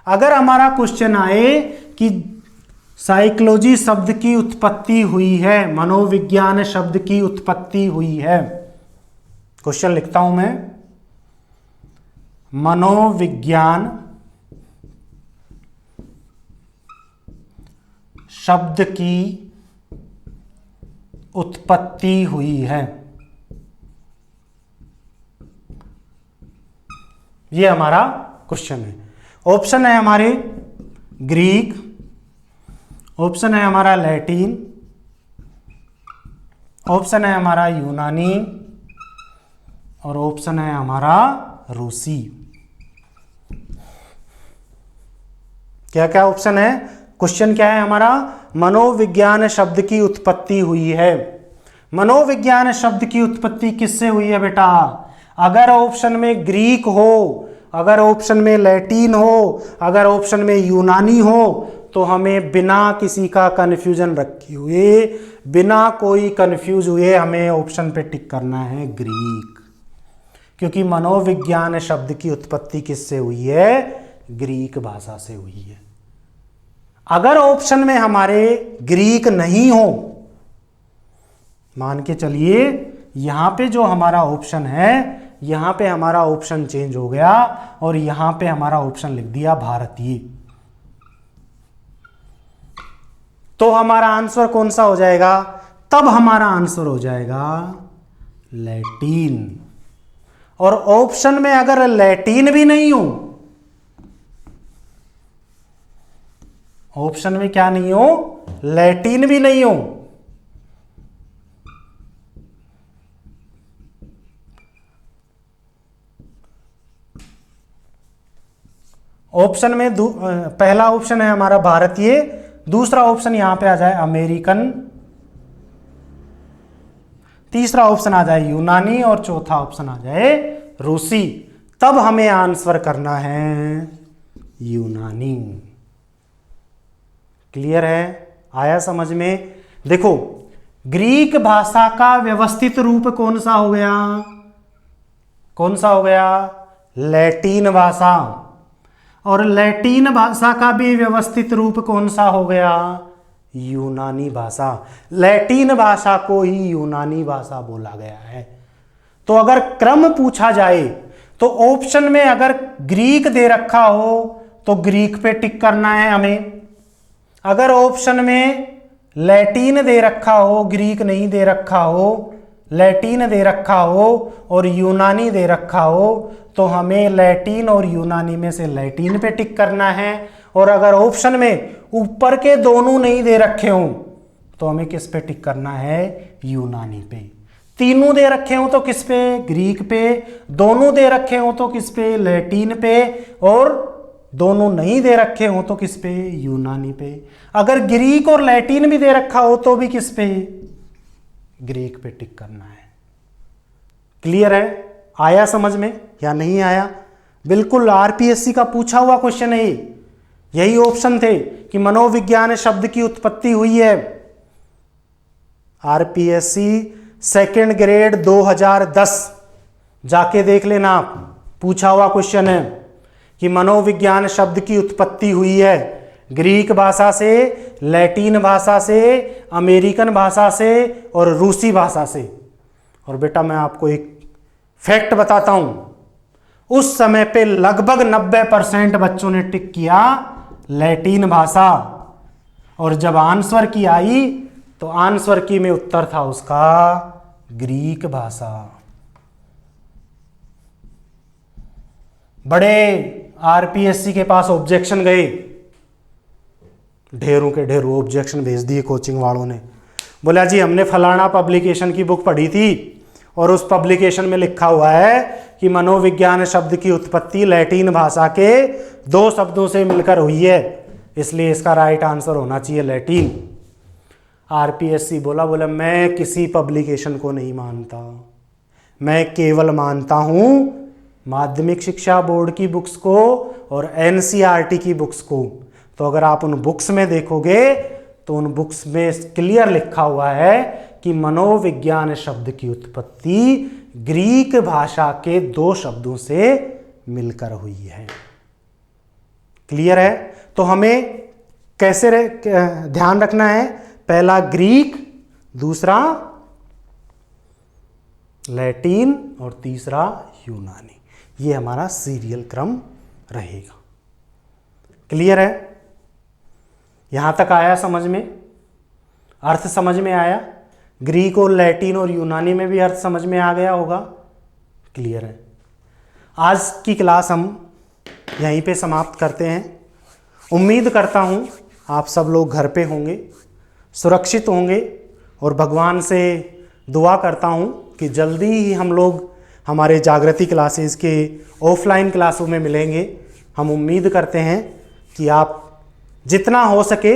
अगर हमारा क्वेश्चन आए कि साइकोलॉजी शब्द की उत्पत्ति हुई है, मनोविज्ञान शब्द की उत्पत्ति हुई है, क्वेश्चन लिखता हूं मैं, मनोविज्ञान शब्द की उत्पत्ति हुई है, ये हमारा क्वेश्चन है। ऑप्शन है हमारे ग्रीक, ऑप्शन है हमारा लैटिन, ऑप्शन है हमारा यूनानी, और ऑप्शन है हमारा रूसी। क्या क्या ऑप्शन है? क्वेश्चन क्या है हमारा? मनोविज्ञान शब्द की उत्पत्ति हुई है। मनोविज्ञान शब्द की उत्पत्ति किससे हुई है बेटा? अगर ऑप्शन में ग्रीक हो, अगर ऑप्शन में लैटिन हो, अगर ऑप्शन में यूनानी हो, तो हमें बिना किसी का कंफ्यूजन रखे हुए, बिना कोई कंफ्यूज हुए हमें ऑप्शन पे टिक करना है ग्रीक। क्योंकि मनोविज्ञान शब्द की उत्पत्ति किससे हुई है? ग्रीक भाषा से हुई है। अगर ऑप्शन में हमारे ग्रीक नहीं हो, मान के चलिए यहां पे जो हमारा ऑप्शन है, यहां पे हमारा ऑप्शन चेंज हो गया और यहां पे हमारा ऑप्शन लिख दिया भारतीय, तो हमारा आंसर कौन सा हो जाएगा? तब हमारा आंसर हो जाएगा लैटिन। और ऑप्शन में अगर लैटिन भी नहीं हो, ऑप्शन में क्या नहीं हो? लैटिन भी नहीं हो, ऑप्शन में पहला ऑप्शन है हमारा भारतीय, दूसरा ऑप्शन यहां पे आ जाए अमेरिकन, तीसरा ऑप्शन आ जाए यूनानी और चौथा ऑप्शन आ जाए रूसी, तब हमें आंसर करना है यूनानी। क्लियर है? आया समझ में? देखो, ग्रीक भाषा का व्यवस्थित रूप कौन सा हो गया? कौन सा हो गया? लैटिन भाषा। और लैटिन भाषा का भी व्यवस्थित रूप कौन सा हो गया? यूनानी भाषा। लैटिन भाषा को ही यूनानी भाषा बोला गया है। तो अगर क्रम पूछा जाए तो ऑप्शन में अगर ग्रीक दे रखा हो तो ग्रीक पे टिक करना है हमें। अगर ऑप्शन में लैटिन दे रखा हो, ग्रीक नहीं दे रखा हो, लैटिन दे रखा हो और यूनानी दे रखा हो, तो हमें लैटिन और यूनानी में से लैटिन पे टिक करना है। और अगर ऑप्शन में ऊपर के दोनों नहीं दे रखे हों तो हमें किस पे टिक करना है? यूनानी पे। तीनों दे रखे हों तो किस पे? ग्रीक पे। दोनों दे रखे हों तो किस पे? लैटिन पे। और दोनों नहीं दे रखे हों तो किस पे? यूनानी पे। अगर ग्रीक और लैटिन भी दे रखा हो तो भी किस पे? ग्रीक पे टिक करना है। क्लियर है? आया समझ में या नहीं आया? बिल्कुल आरपीएससी का पूछा हुआ क्वेश्चन है। यही ऑप्शन थे कि मनोविज्ञान शब्द की उत्पत्ति हुई है। आरपीएससी सेकंड ग्रेड 2010 जाके देख लेना आप, पूछा हुआ क्वेश्चन है कि मनोविज्ञान शब्द की उत्पत्ति हुई है ग्रीक भाषा से, लैटिन भाषा से, अमेरिकन भाषा से और रूसी भाषा से। और बेटा मैं आपको एक फैक्ट बताता हूं, उस समय पे लगभग 90% बच्चों ने टिक किया लैटिन भाषा, और जब आंसर की आई तो आंसर की में उत्तर था उसका ग्रीक भाषा। बड़े आरपीएससी के पास ऑब्जेक्शन गए, ढेरों के ढेरों ऑब्जेक्शन भेज दिए कोचिंग वालों ने। बोला जी हमने फलाना पब्लिकेशन की बुक पढ़ी थी और उस पब्लिकेशन में लिखा हुआ है कि मनोविज्ञान शब्द की उत्पत्ति लैटिन भाषा के 2 शब्दों से मिलकर हुई है, इसलिए इसका राइट आंसर होना चाहिए लैटिन। आरपीएससी बोला मैं किसी पब्लिकेशन को नहीं मानता, मैं केवल मानता हूं माध्यमिक शिक्षा बोर्ड की बुक्स को और एनसीईआरटी की बुक्स को। तो अगर आप उन बुक्स में देखोगे तो उन बुक्स में क्लियर लिखा हुआ है कि मनोविज्ञान शब्द की उत्पत्ति ग्रीक भाषा के 2 शब्दों से मिलकर हुई है। क्लियर है? तो हमें कैसे ध्यान रखना है? पहला ग्रीक, दूसरा लैटिन और तीसरा यूनानी। ये हमारा सीरियल क्रम रहेगा। क्लियर है? यहां तक आया समझ में? अर्थ समझ में आया? ग्रीक और लैटिन और यूनानी में भी अर्थ समझ में आ गया होगा। क्लियर है? आज की क्लास हम यहीं पे समाप्त करते हैं। उम्मीद करता हूं आप सब लोग घर पे होंगे, सुरक्षित होंगे, और भगवान से दुआ करता हूं कि जल्दी ही हम लोग हमारे जागृति क्लासेस के ऑफलाइन क्लासों में मिलेंगे। हम उम्मीद करते हैं कि आप जितना हो सके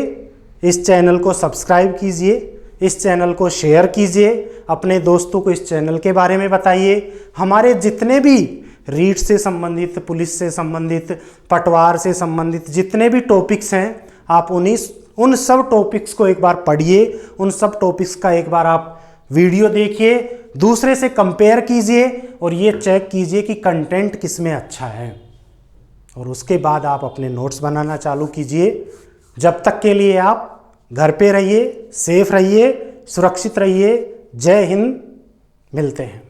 इस चैनल को सब्सक्राइब कीजिए, इस चैनल को शेयर कीजिए, अपने दोस्तों को इस चैनल के बारे में बताइए। हमारे जितने भी रीट से संबंधित, पुलिस से संबंधित, पटवार से संबंधित जितने भी टॉपिक्स हैं, आप उन सब टॉपिक्स को एक बार पढ़िए, उन सब टॉपिक्स का एक बार आप वीडियो देखिए, दूसरे से कंपेयर कीजिए और ये चेक कीजिए कि कंटेंट किस में अच्छा है, और उसके बाद आप अपने नोट्स बनाना चालू कीजिए। जब तक के लिए आप घर पे रहिए, सेफ रहिए, सुरक्षित रहिए। जय हिंद, मिलते हैं।